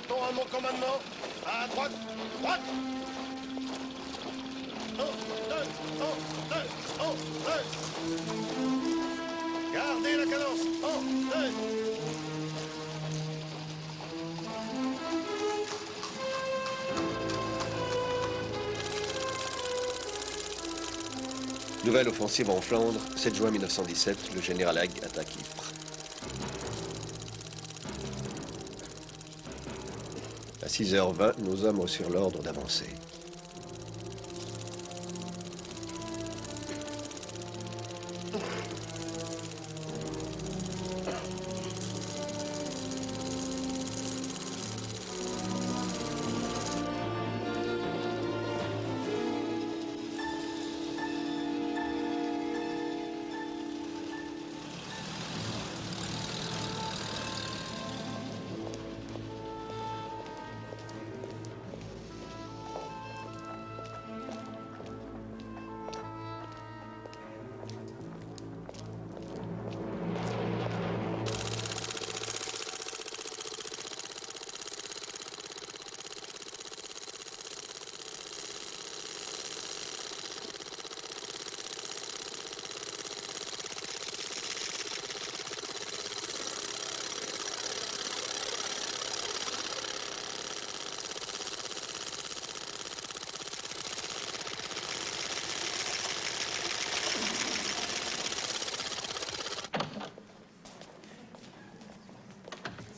Partons à mon commandement. À droite, droite. 1, 2, 1, 2, 1, 2. Gardez la cadence. 1, 2. Nouvelle offensive en Flandre, 7 juin 1917, le général Haig attaque Ypres. À 6h20, nos hommes reçurent l'ordre d'avancer.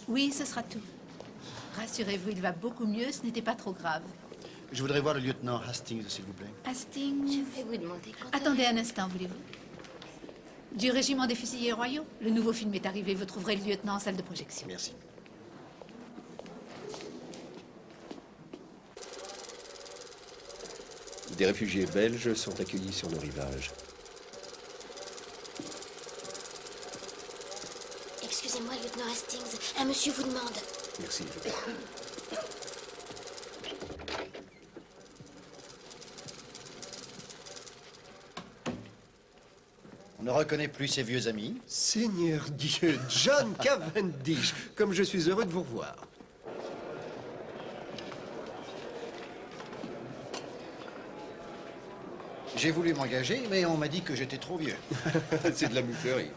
Oui, ce sera tout. Rassurez-vous, il va beaucoup mieux, ce n'était pas trop grave. Je voudrais voir le lieutenant Hastings, s'il vous plaît. Hastings... Je vais vous demander quand... Attendez un instant, voulez-vous? Du régiment des fusiliers royaux. Le nouveau film est arrivé, vous trouverez le lieutenant en salle de projection. Merci. Des réfugiés belges sont accueillis sur nos rivages. Excusez-moi, lieutenant Hastings. Un monsieur vous demande. Merci. On ne reconnaît plus ses vieux amis. Seigneur Dieu, John Cavendish, comme je suis heureux de vous revoir. J'ai voulu m'engager, mais on m'a dit que j'étais trop vieux. C'est de la mouflerie.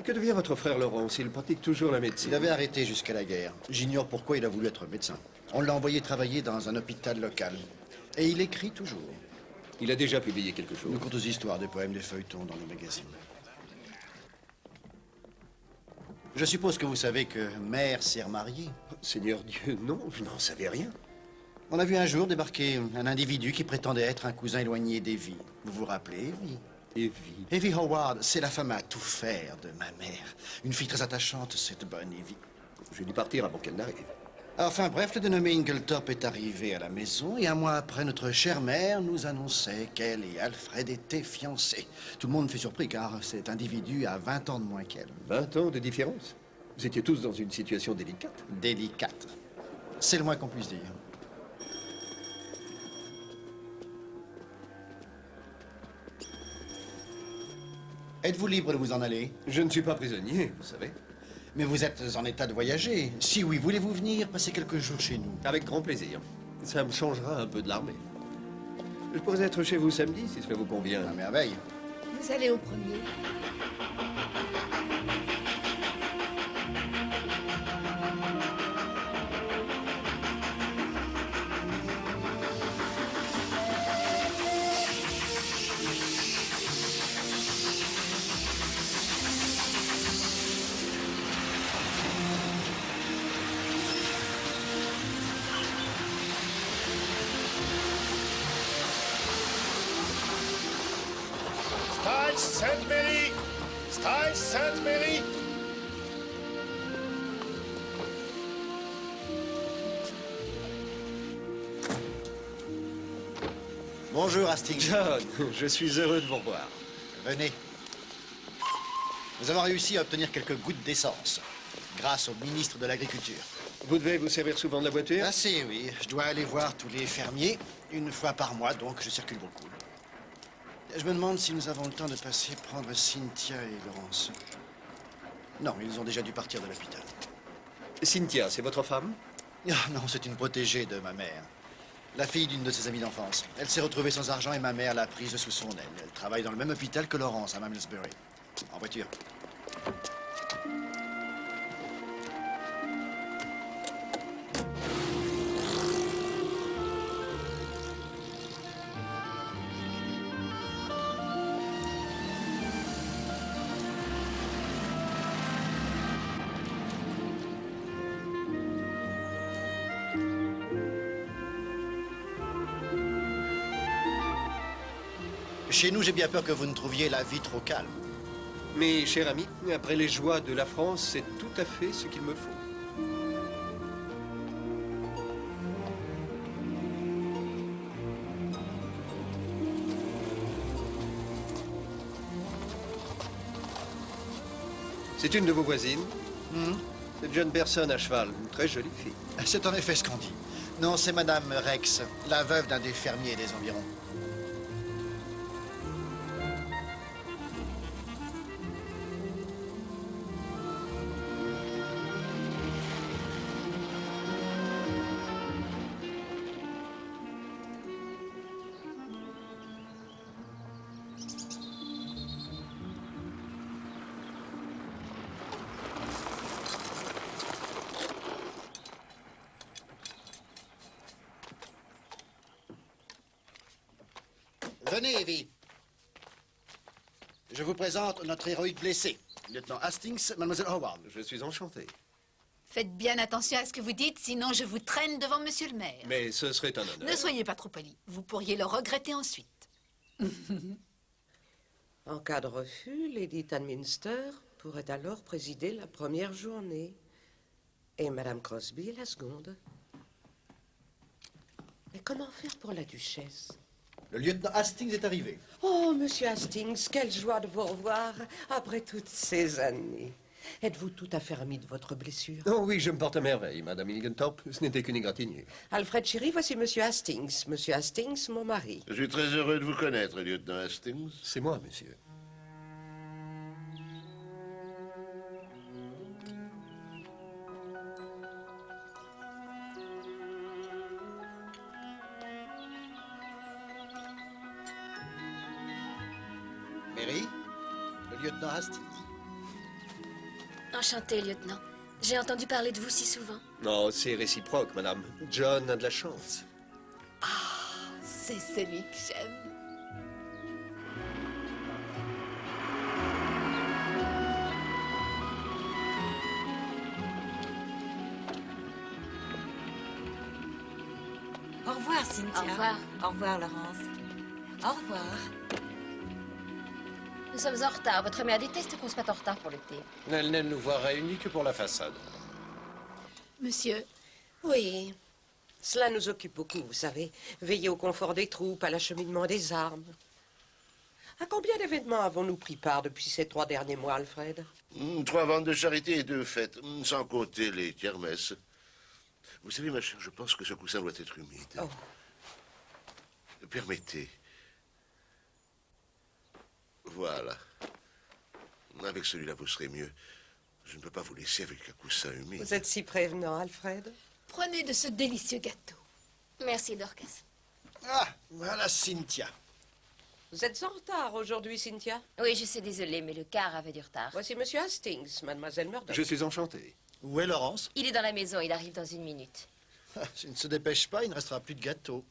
Que devient votre frère Laurence? Il pratique toujours la médecine. Il avait arrêté jusqu'à la guerre. J'ignore pourquoi il a voulu être médecin. On l'a envoyé travailler dans un hôpital local. Et il écrit toujours. Il a déjà publié quelque chose. De courtes histoires, des poèmes, des feuilletons dans les magazines. Je suppose que vous savez que Mère s'est remariée. Seigneur Dieu, non, je n'en savais rien. On a vu un jour débarquer un individu qui prétendait être un cousin éloigné d'Evie. Vous vous rappelez, Evie? Evie. Evie Howard, c'est la femme à tout faire de ma mère. Une fille très attachante, cette bonne Evie. Je vais dû partir avant qu'elle n'arrive. Enfin bref, le dénommé Ingletorp est arrivé à la maison et un mois après, notre chère mère nous annonçait qu'elle et Alfred étaient fiancés. Tout le monde fut surpris car cet individu a 20 ans de moins qu'elle. 20 ans de différence. Vous étiez tous dans une situation délicate. Délicate. C'est le moins qu'on puisse dire. Êtes-vous libre de vous en aller? Je ne suis pas prisonnier, vous savez. Mais vous êtes en état de voyager. Si oui, voulez-vous venir passer quelques jours chez nous? Avec grand plaisir. Ça me changera un peu de l'armée. Je pourrais être chez vous samedi, si cela vous convient. À merveille. Vous allez au premier. Styles Sainte-Mary. Styles Sainte-Mary. Bonjour, Hastings. John, je suis heureux de vous revoir. Venez. Nous avons réussi à obtenir quelques gouttes d'essence, grâce au ministre de l'Agriculture. Vous devez vous servir souvent de la voiture? Assez, oui. Je dois aller voir tous les fermiers, une fois par mois, donc je circule beaucoup. Je me demande si nous avons le temps de passer prendre Cynthia et Laurence. Non, ils ont déjà dû partir de l'hôpital. Cynthia, c'est votre femme? Ah, non, c'est une protégée de ma mère. La fille d'une de ses amies d'enfance. Elle s'est retrouvée sans argent et ma mère l'a prise sous son aile. Elle travaille dans le même hôpital que Laurence, à Malmesbury. En voiture. Chez nous, j'ai bien peur que vous ne trouviez la vie trop calme. Mais, cher ami, après les joies de la France, c'est tout à fait ce qu'il me faut. C'est une de vos voisines. Cette jeune personne à cheval, une très jolie fille. C'est en effet ce qu'on dit. Non, c'est Madame Rex, la veuve d'un des fermiers des environs. Venez, Evie. Je vous présente notre héroïque blessé, lieutenant Hastings, mademoiselle Howard. Je suis enchanté. Faites bien attention à ce que vous dites, sinon je vous traîne devant monsieur le maire. Mais ce serait un honneur. Ne soyez pas trop poli. Vous pourriez le regretter ensuite. En cas de refus, Lady Tanminster pourrait alors présider la première journée et Madame Crosby la seconde. Mais comment faire pour la duchesse? Le lieutenant Hastings est arrivé. Oh, monsieur Hastings, quelle joie de vous revoir après toutes ces années. Êtes-vous tout à fait remis de votre blessure? Oh oui, je me porte à merveille, Madame Ilgentorp. Ce n'était qu'une égratignure. Alfred Chéri, voici monsieur Hastings. Monsieur Hastings, mon mari. Je suis très heureux de vous connaître, lieutenant Hastings. C'est moi, monsieur. Mary, le lieutenant Hastings. Enchanté, lieutenant. J'ai entendu parler de vous si souvent. Non, c'est réciproque, madame. John a de la chance. C'est celui que j'aime. Au revoir, Cynthia. Au revoir. Au revoir, Laurence. Au revoir. Nous sommes en retard. Votre mère déteste qu'on soit en retard pour le thé. Elle n'aime nous voir réunis que pour la façade. Monsieur, Oui, cela nous occupe beaucoup, vous savez. Veiller au confort des troupes, à l'acheminement des armes. À combien d'événements avons-nous pris part depuis ces 3 derniers mois, Alfred? 3 ventes de charité et 2 fêtes, sans compter les kermesses. Vous savez, ma chère, je pense que ce coussin doit être humide. Oh. Permettez. Voilà. Avec celui-là, vous serez mieux. Je ne peux pas vous laisser avec un coussin humide. Vous êtes si prévenant, Alfred. prenez de ce délicieux gâteau. Merci, Dorcas. Ah, voilà Cynthia. Vous êtes en retard aujourd'hui, Cynthia. Oui, je suis désolée, mais le car avait du retard. Voici monsieur Hastings, mademoiselle Murdoch. Je suis enchanté. Où est Laurence? Il est dans la maison, il arrive dans 1 minute. S'il ne se dépêche pas, il ne restera plus de gâteau.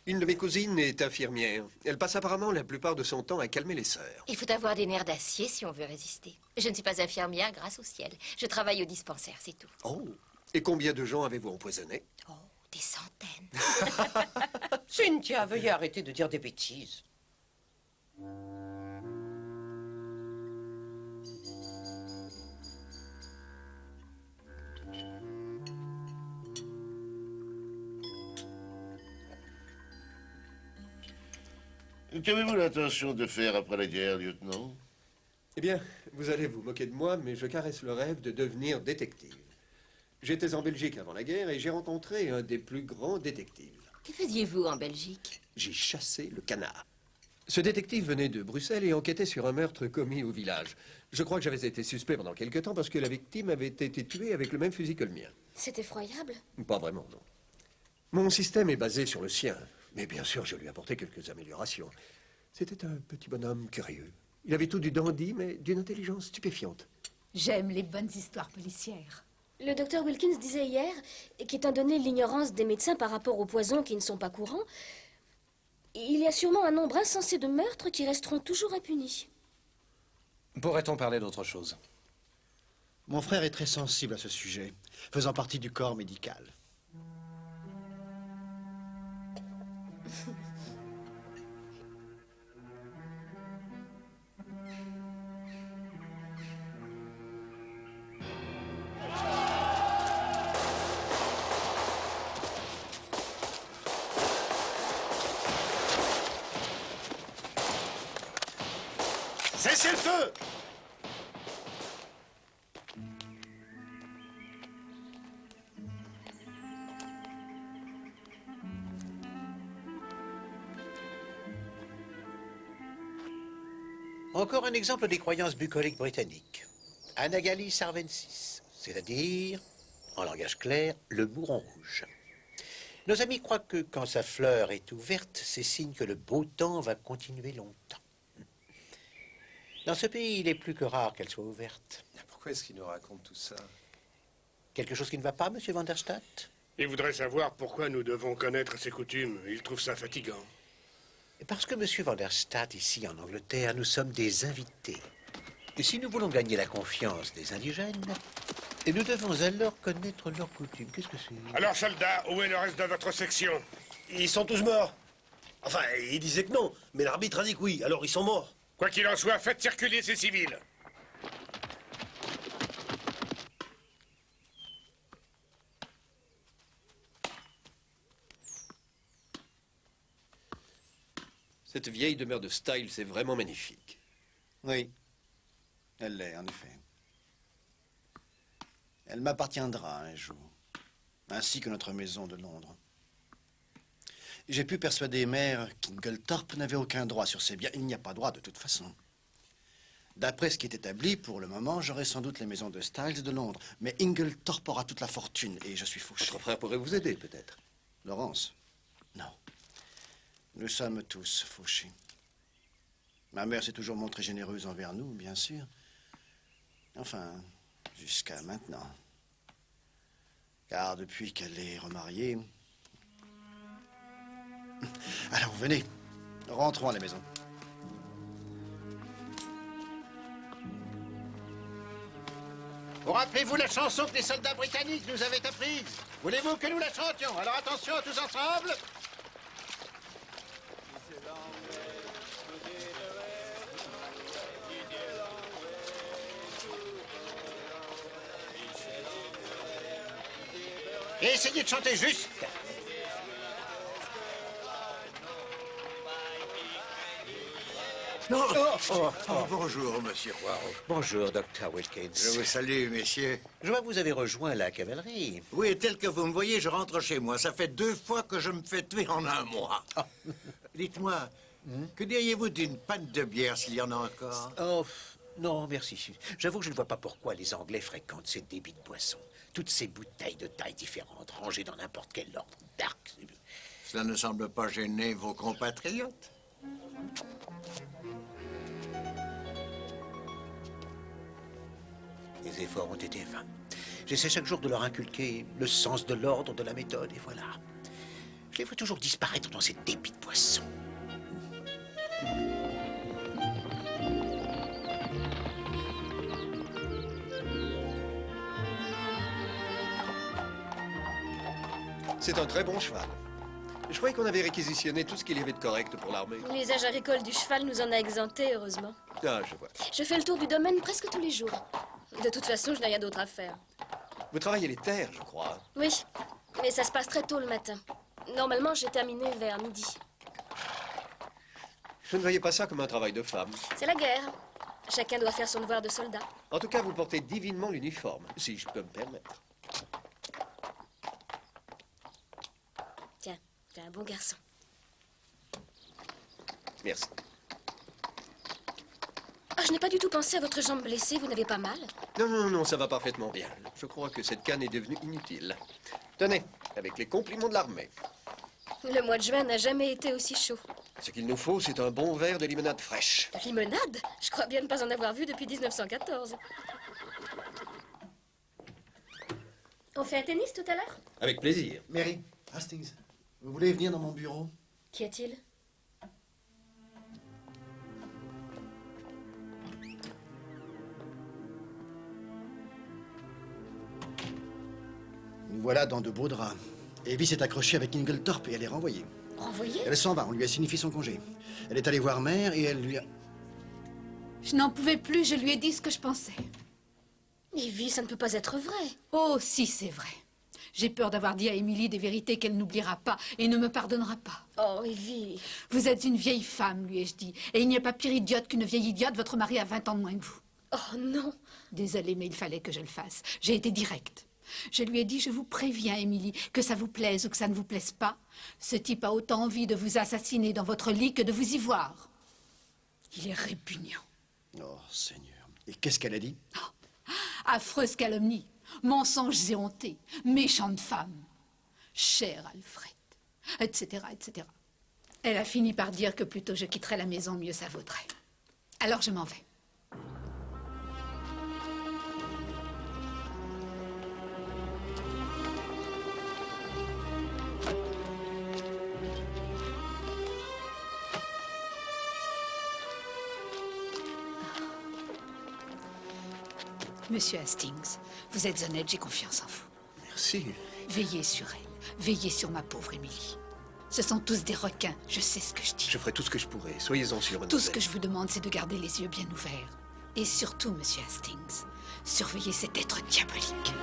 Une de mes cousines est infirmière. Elle passe apparemment la plupart de son temps à calmer les sœurs. Il faut avoir des nerfs d'acier si on veut résister. Je ne suis pas infirmière grâce au ciel. Je travaille au dispensaire, c'est tout. Oh. Et combien de gens avez-vous empoisonné? Oh, des centaines. Cynthia, veuillez arrêter de dire des bêtises. Qu'avez-vous l'intention de faire après la guerre, lieutenant? Eh bien, vous allez vous moquer de moi, mais je caresse le rêve de devenir détective. J'étais en Belgique avant la guerre et j'ai rencontré un des plus grands détectives. Que faisiez-vous en Belgique? J'ai chassé le canard. Ce détective venait de Bruxelles et enquêtait sur un meurtre commis au village. Je crois que j'avais été suspect pendant quelque temps parce que la victime avait été tuée avec le même fusil que le mien. C'est effroyable. Pas vraiment, non. Mon système est basé sur le sien. Mais bien sûr, je lui ai apporté quelques améliorations. C'était un petit bonhomme curieux. Il avait tout du dandy, mais d'une intelligence stupéfiante. J'aime les bonnes histoires policières. Le docteur Wilkins disait hier qu'étant donné l'ignorance des médecins par rapport aux poisons qui ne sont pas courants, il y a sûrement un nombre insensé de meurtres qui resteront toujours impunis. Pourrait-on parler d'autre chose? Mon frère est très sensible à ce sujet, faisant partie du corps médical. Cessez le feu! Encore un exemple des croyances bucoliques britanniques. Anagalis arvensis, c'est-à-dire, en langage clair, le mouron rouge. Nos amis croient que quand sa fleur est ouverte, c'est signe que le beau temps va continuer longtemps. Dans ce pays, il est plus que rare qu'elle soit ouverte. Pourquoi est-ce qu'il nous raconte tout ça? Quelque chose qui ne va pas, monsieur Van der Stadt? Il voudrait savoir pourquoi nous devons connaître ses coutumes. Il trouve ça fatigant. Parce que, monsieur Van der Stadt, ici en Angleterre, nous sommes des invités. Et si nous voulons gagner la confiance des indigènes, et nous devons alors connaître leurs coutumes. Qu'est-ce que c'est? Alors, soldats, où est le reste de votre section? Ils sont tous morts. Enfin, ils disaient que non, mais l'arbitre a dit que oui, alors ils sont morts. Quoi qu'il en soit, faites circuler ces civils. Cette vieille demeure de Styles est vraiment magnifique. Oui, elle l'est, en effet. Elle m'appartiendra un jour, ainsi que notre maison de Londres. J'ai pu persuader Mère qu'Inglethorpe n'avait aucun droit sur ses biens. Il n'y a pas droit de toute façon. D'après ce qui est établi, pour le moment, j'aurai sans doute les maisons de Styles et de Londres. Mais Inglethorpe aura toute la fortune et je suis fauché. Votre frère pourrait vous aider, peut-être. Laurence? Non. Nous sommes tous fauchés. Ma mère s'est toujours montrée généreuse envers nous, bien sûr. Enfin, jusqu'à maintenant. Car depuis qu'elle est remariée... Alors, venez. Rentrons à la maison. Vous rappelez-vous la chanson que les soldats britanniques nous avaient apprise? Voulez-vous que nous la chantions? Alors attention, tous ensemble. Et essayez de chanter juste. Non. Bonjour, monsieur Poirot. Bonjour, Dr. Wilkins. Je vous salue, messieurs. Je vois que vous avez rejoint la cavalerie. Oui, tel que vous me voyez, je rentre chez moi. Ça fait 2 fois que je me fais tuer en un mois. Dites-moi, que diriez-vous d'une panne de bière s'il y en a encore? Oh, non, merci. J'avoue que je ne vois pas pourquoi les Anglais fréquentent ces débits de boissons. Toutes ces bouteilles de tailles différentes, rangées dans n'importe quel ordre. Dark. Cela ne semble pas gêner vos compatriotes. Les efforts ont été vains. J'essaie chaque jour de leur inculquer le sens de l'ordre, de la méthode, et voilà. Je les vois toujours disparaître dans ces débits de boissons. C'est un très bon cheval. Je croyais qu'on avait réquisitionné tout ce qu'il y avait de correct pour l'armée. L'usage agricole du cheval nous en a exemptés, heureusement. Ah, je vois. Je fais le tour du domaine presque tous les jours. De toute façon, je n'ai rien d'autre à faire. Vous travaillez les terres, je crois. Oui, mais ça se passe très tôt le matin. Normalement, j'ai terminé vers midi. Je ne voyais pas ça comme un travail de femme. C'est la guerre. Chacun doit faire son devoir de soldat. En tout cas, vous portez divinement l'uniforme, si je peux me permettre. Tiens, t'es un bon garçon. Merci. je n'ai pas du tout pensé à votre jambe blessée. Vous n'avez pas mal? Non, non, non, ça va parfaitement bien. Je crois que cette canne est devenue inutile. Tenez, avec les compliments de l'armée. Le mois de juin n'a jamais été aussi chaud. Ce qu'il nous faut, c'est un bon verre de limonade fraîche. La limonade? Je crois bien ne pas en avoir vu depuis 1914. On fait un tennis tout à l'heure? Avec plaisir. Mary, Hastings, vous voulez venir dans mon bureau? Qu'y a-t-il? Nous voilà dans de beaux draps. Evie s'est accrochée avec Inglethorpe et elle est renvoyée. Renvoyée? Elle s'en va, on lui a signifié son congé. Elle est allée voir mère et elle lui a... Je n'en pouvais plus, je lui ai dit ce que je pensais. Evie, ça ne peut pas être vrai. Oh, si, c'est vrai. J'ai peur d'avoir dit à Émilie des vérités qu'elle n'oubliera pas et ne me pardonnera pas. Oh, Evie. Vous êtes une vieille femme, lui ai-je dit. Et il n'y a pas pire idiote qu'une vieille idiote. Votre mari a 20 ans de moins que vous. Oh, non. Désolée, mais il fallait que je le fasse. J'ai été directe. Je lui ai dit, je vous préviens, Émilie, que ça vous plaise ou que ça ne vous plaise pas, ce type a autant envie de vous assassiner dans votre lit que de vous y voir. Il est répugnant. Oh, Seigneur. Et qu'est-ce qu'elle a dit? Affreuse calomnie, mensonges et hontés, méchante femme, cher Alfred, etc., etc. Elle a fini par dire que plutôt je quitterais la maison, mieux ça vaudrait. Alors je m'en vais. Monsieur Hastings, vous êtes honnête, j'ai confiance en vous. Merci. Veillez sur elle, veillez sur ma pauvre Émilie. Ce sont tous des requins, je sais ce que je dis. Je ferai tout ce que je pourrai, soyez-en sûr, mademoiselle. Tout ce que je vous demande, c'est de garder les yeux bien ouverts. Et surtout, monsieur Hastings, surveillez cet être diabolique.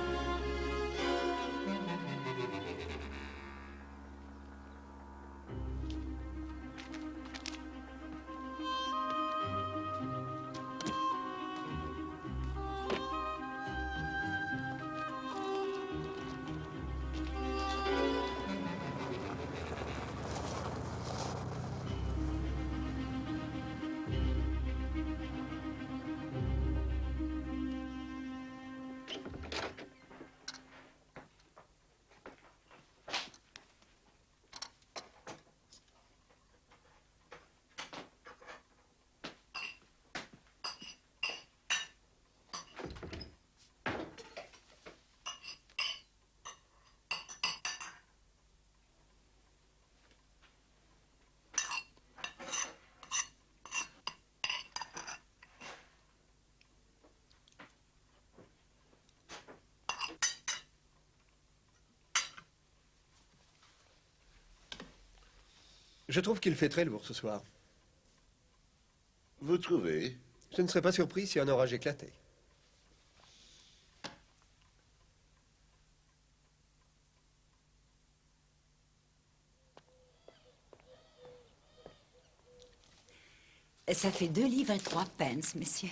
Je trouve qu'il fait très lourd ce soir. Vous trouvez? Je ne serais pas surpris si un orage éclatait. Ça fait 2 livres et 3 pence, monsieur.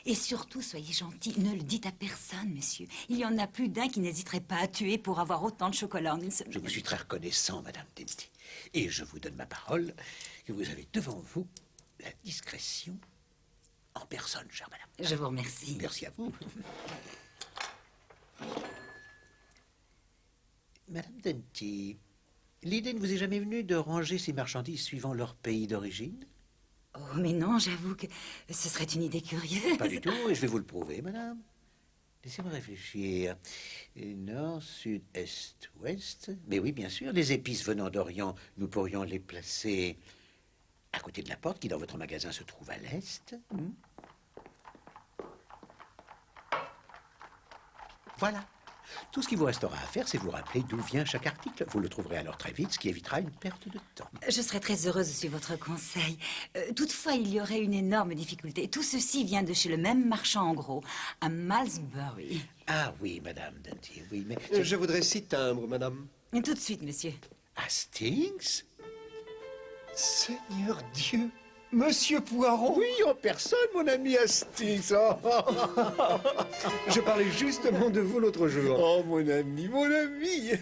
Et surtout, soyez gentil, ne le dites à personne, monsieur. Il y en a plus d'un qui n'hésiterait pas à tuer pour avoir autant de chocolat en une semaine. Je vous suis très reconnaissant, Madame Denty. Et je vous donne ma parole que vous avez devant vous la discrétion en personne, chère Madame. Je vous remercie. Merci à vous. Madame Denty, l'idée ne vous est jamais venue de ranger ces marchandises suivant leur pays d'origine? Oh, mais non, j'avoue que ce serait une idée curieuse. Pas du tout, et je vais vous le prouver, madame. Laissez-moi réfléchir. Nord, sud, est, ouest. Mais oui, bien sûr, les épices venant d'Orient, nous pourrions les placer à côté de la porte qui, dans votre magasin, se trouve à l'est. Voilà. Tout ce qu'il vous restera à faire, c'est vous rappeler d'où vient chaque article. Vous le trouverez alors très vite, ce qui évitera une perte de temps. Je serais très heureuse de suivre votre conseil. Toutefois, il y aurait une énorme difficulté. Tout ceci vient de chez le même marchand en gros, à Malmesbury. Ah oui, madame Denty, oui, mais... Je voudrais 6 timbres, madame. Tout de suite, monsieur. Hastings? Seigneur Dieu, Monsieur Poiron? Oui, en personne, mon ami Hastings. Je parlais justement de vous l'autre jour. Oh, mon ami, mon ami.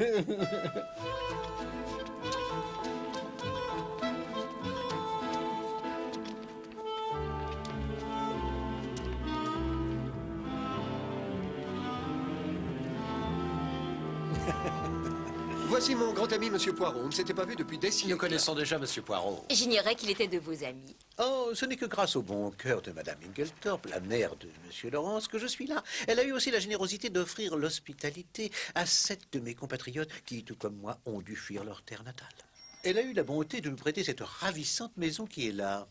Voici mon grand ami, Monsieur Poirot. On ne s'était pas vu depuis des siècles. Nous connaissons déjà Monsieur Poirot. J'ignorais qu'il était de vos amis. Oh, ce n'est que grâce au bon cœur de Madame Inglethorpe, la mère de Monsieur Lawrence, que je suis là. Elle a eu aussi la générosité d'offrir l'hospitalité à 7 de mes compatriotes qui, tout comme moi, ont dû fuir leur terre natale. Elle a eu la bonté de nous prêter cette ravissante maison qui est là.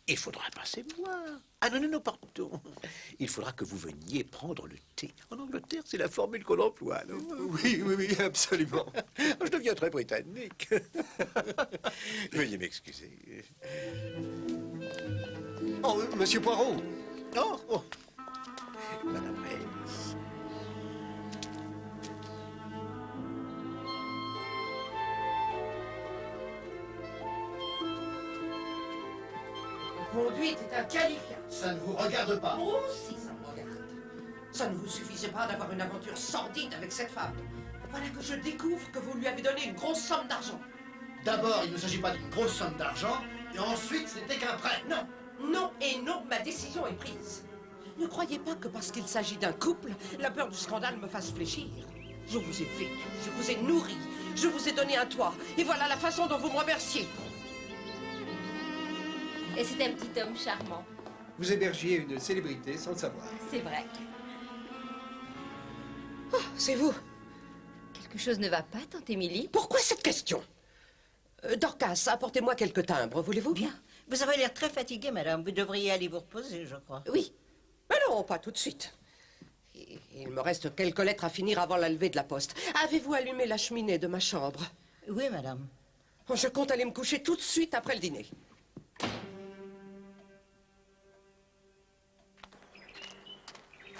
Il faudra passer voir. Ah non, non, non, pardon. Il faudra que vous veniez prendre le thé. En Angleterre, c'est la formule qu'on emploie, non? Oui, oui, oui, absolument. Je deviens très britannique. Veuillez m'excuser. Oh, Monsieur Poirot. Oh, oh. Madame Hayes. Conduite est un qualifiant. Ça ne vous regarde pas. Oh, si, ça me regarde. Ça ne vous suffisait pas d'avoir une aventure sordide avec cette femme. Voilà que je découvre que vous lui avez donné une grosse somme d'argent. D'abord, il ne s'agit pas d'une grosse somme d'argent, et ensuite, ce n'était qu'un prêt. Non, non et non, ma décision est prise. Ne croyez pas que parce qu'il s'agit d'un couple, la peur du scandale me fasse fléchir. Je vous ai vécu, je vous ai nourri, je vous ai donné un toit, et voilà la façon dont vous me remerciez. Et c'est un petit homme charmant. Vous hébergiez une célébrité sans le savoir. C'est vrai. Oh, c'est vous. Quelque chose ne va pas, tante Émilie? Pourquoi cette question? Dorcas, apportez-moi quelques timbres, voulez-vous? Bien. Vous avez l'air très fatiguée, madame. Vous devriez aller vous reposer, je crois. Oui. Mais non, pas tout de suite. Il me reste quelques lettres à finir avant la levée de la poste. Avez-vous allumé la cheminée de ma chambre? Oui, madame. Je compte aller me coucher tout de suite après le dîner.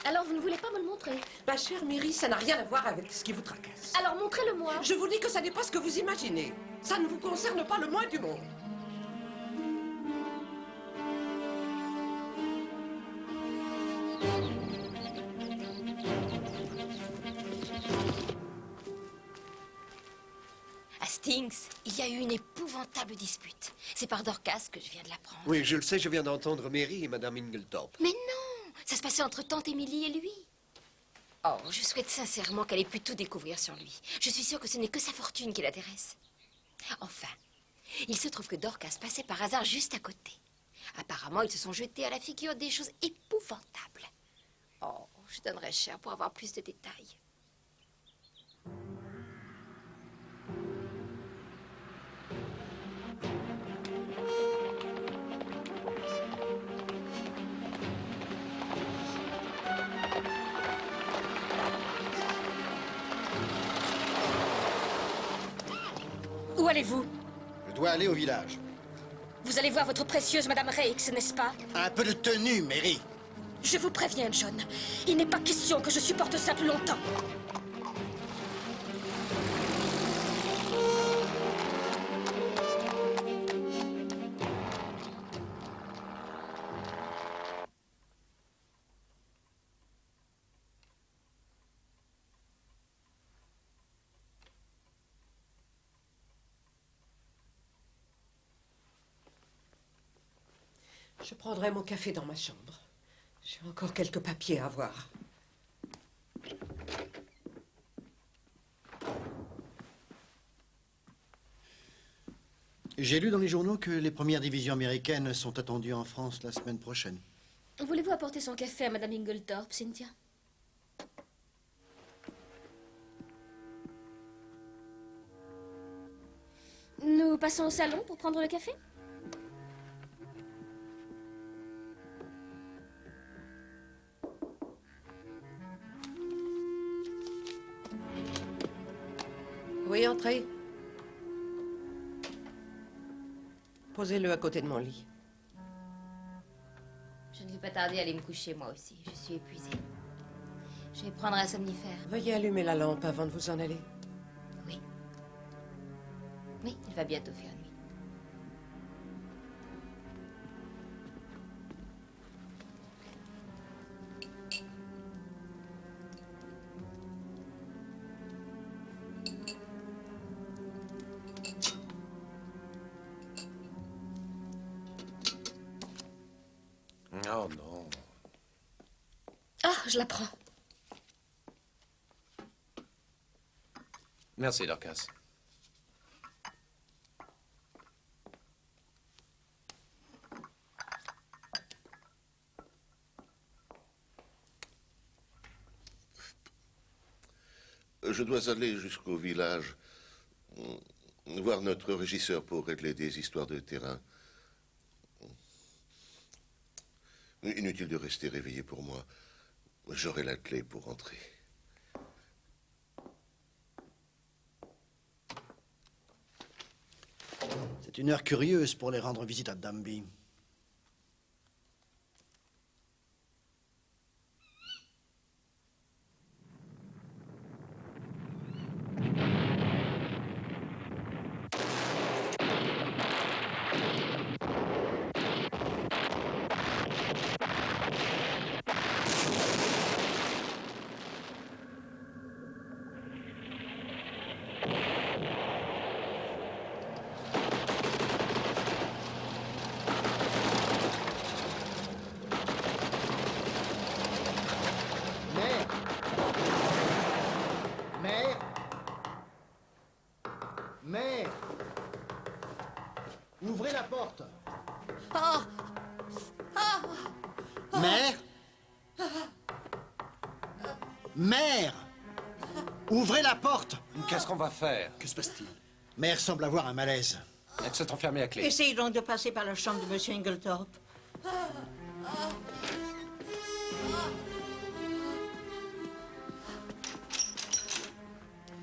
Alors, vous ne voulez pas me le montrer? Ma chère Mary, ça n'a rien à voir avec ce qui vous tracasse. Alors, montrez-le-moi. Je vous dis que ça n'est pas ce que vous imaginez. Ça ne vous concerne pas le moins du monde. Hastings, il y a eu une épouvantable dispute. C'est par Dorcas que je viens de l'apprendre. Oui, je le sais, je viens d'entendre Mary et Madame Inglethorpe. Mais non! Ça se passait entre tante Émilie et lui. Oh, je souhaite sincèrement qu'elle ait pu tout découvrir sur lui. Je suis sûre que ce n'est que sa fortune qui l'intéresse. Enfin, il se trouve que Dorcas passait par hasard juste à côté. Apparemment, ils se sont jetés à la figure des choses épouvantables. Oh, je donnerais cher pour avoir plus de détails. Où allez-vous? Je dois aller au village. Vous allez voir votre précieuse Madame Rakes, n'est-ce pas? Un peu de tenue, Mary. Je vous préviens, John. Il n'est pas question que je supporte ça plus longtemps. Je prendrai mon café dans ma chambre. J'ai encore quelques papiers à voir. J'ai lu dans les journaux que les premières divisions américaines sont attendues en France la semaine prochaine. Voulez-vous apporter son café à Madame Inglethorpe, Cynthia? Nous passons au salon pour prendre le café? Oui, entrez. Posez-le à côté de mon lit. Je ne vais pas tarder à aller me coucher, moi aussi. Je suis épuisée. Je vais prendre un somnifère. Veuillez allumer la lampe avant de vous en aller. Oui. Oui, il va bientôt faire nuit. Oh non. Ah, je la prends. Merci, Dorcas. Je dois aller jusqu'au village, voir notre régisseur pour régler des histoires de terrain. Inutile de rester réveillé pour moi. J'aurai la clé pour entrer. C'est une heure curieuse pour les rendre visite à Danby. Mère! Ouvrez la porte! Mère! Mère! Ouvrez la porte! Qu'est-ce qu'on va faire? Que se passe-t-il? Mère semble avoir un malaise. Elle s'est enfermée à clé. Essayez donc de passer par la chambre de Monsieur Inglethorpe.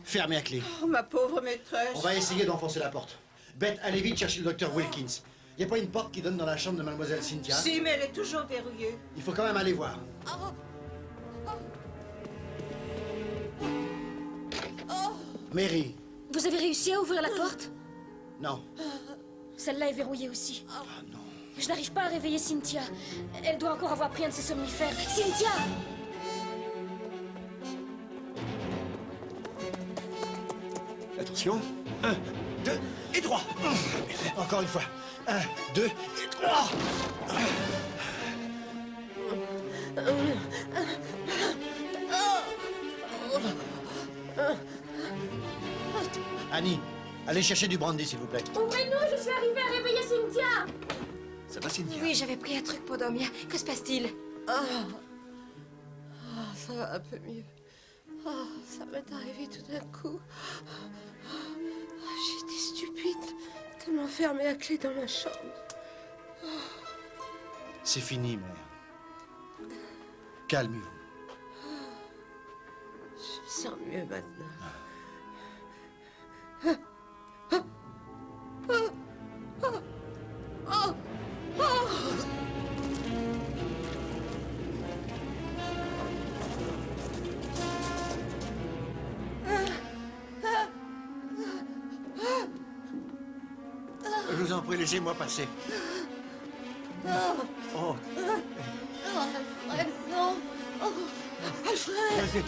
Fermez à clé. Oh, ma pauvre maîtresse. On va essayer d'enfoncer la porte. Beth, allez vite chercher le docteur Wilkins. Y a pas une porte qui donne dans la chambre de Mademoiselle Cynthia? Si, mais elle est toujours verrouillée. Il faut quand même aller voir. Mary. Vous avez réussi à ouvrir la porte? Non. Celle-là est verrouillée aussi. Non. Je n'arrive pas à réveiller Cynthia. Elle doit encore avoir pris un de ses somnifères. Cynthia! Attention. 1, 2 et 3. Encore une fois. 1, 2 et 3. Annie, allez chercher du brandy, s'il vous plaît. Ouvrez-nous, je suis arrivée à réveiller Cynthia. Ça va, Cynthia? Oui, j'avais pris un truc pour dormir. Que se passe-t-il? Ça va un peu mieux. Ça m'est arrivé tout d'un coup. J'étais stupide de m'enfermer à clé dans ma chambre. C'est fini, mère. Calmez-vous. Je me sens mieux maintenant. Je vous en prie, laissez-moi passer. Oh. Alfred, non. Alfred.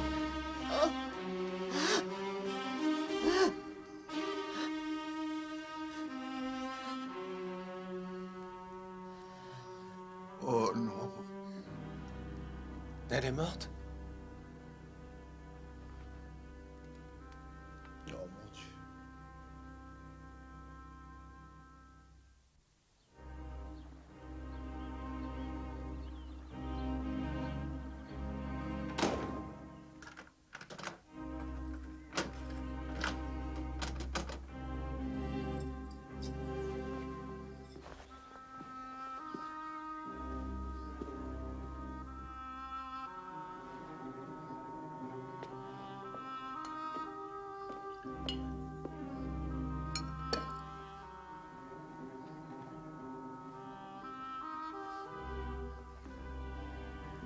Oh non. Elle est morte? Oh mon Dieu.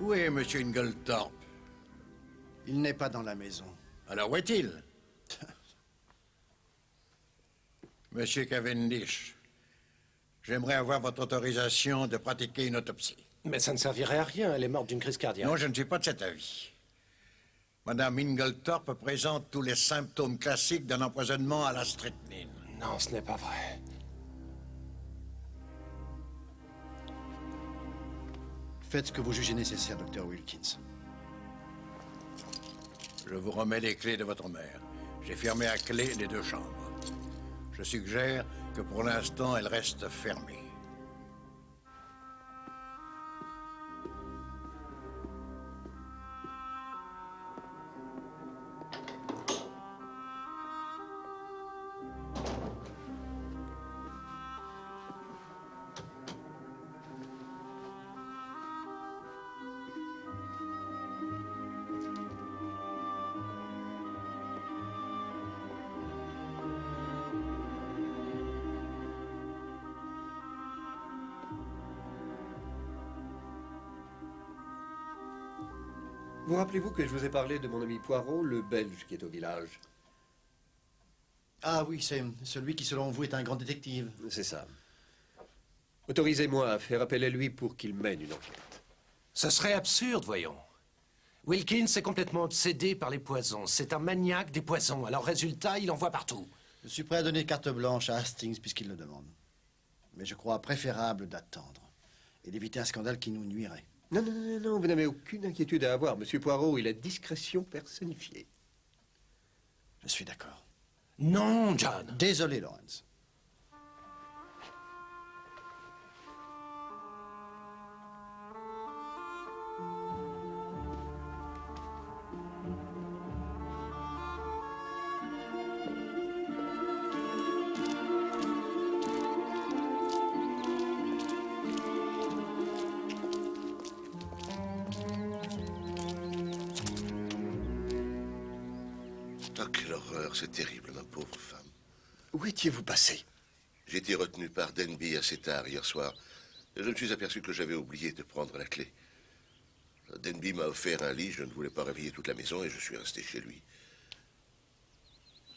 Où est Monsieur Inglethorpe? Il n'est pas dans la maison. Alors où est-il? Monsieur Cavendish, j'aimerais avoir votre autorisation de pratiquer une autopsie. Mais ça ne servirait à rien, elle est morte d'une crise cardiaque. Non, je ne suis pas de cet avis. Madame Inglethorpe présente tous les symptômes classiques d'un empoisonnement à la strychnine. Non, ce n'est pas vrai. Faites ce que vous jugez nécessaire, docteur Wilkins. Je vous remets les clés de votre mère. J'ai fermé à clé les 2 chambres. Je suggère que pour l'instant, elles restent fermées. Vous rappelez-vous que je vous ai parlé de mon ami Poirot, le Belge qui est au village? Ah oui, c'est celui qui, selon vous, est un grand détective. C'est ça. Autorisez-moi à faire appel à lui pour qu'il mène une enquête. Ce serait absurde, voyons. Wilkins est complètement obsédé par les poisons. C'est un maniaque des poisons. Alors, résultat, il en voit partout. Je suis prêt à donner carte blanche à Hastings puisqu'il le demande. Mais je crois préférable d'attendre et d'éviter un scandale qui nous nuirait. Non, non, non, non, vous n'avez aucune inquiétude à avoir. Monsieur Poirot, il a discrétion personnifiée. Je suis d'accord. Non, John. Désolé, Lawrence. Oh, quelle horreur, c'est terrible, ma pauvre femme. Où étiez-vous passé? J'ai été retenu par Denby assez tard hier soir. Je me suis aperçu que j'avais oublié de prendre la clé. Denby m'a offert un lit, je ne voulais pas réveiller toute la maison et je suis resté chez lui.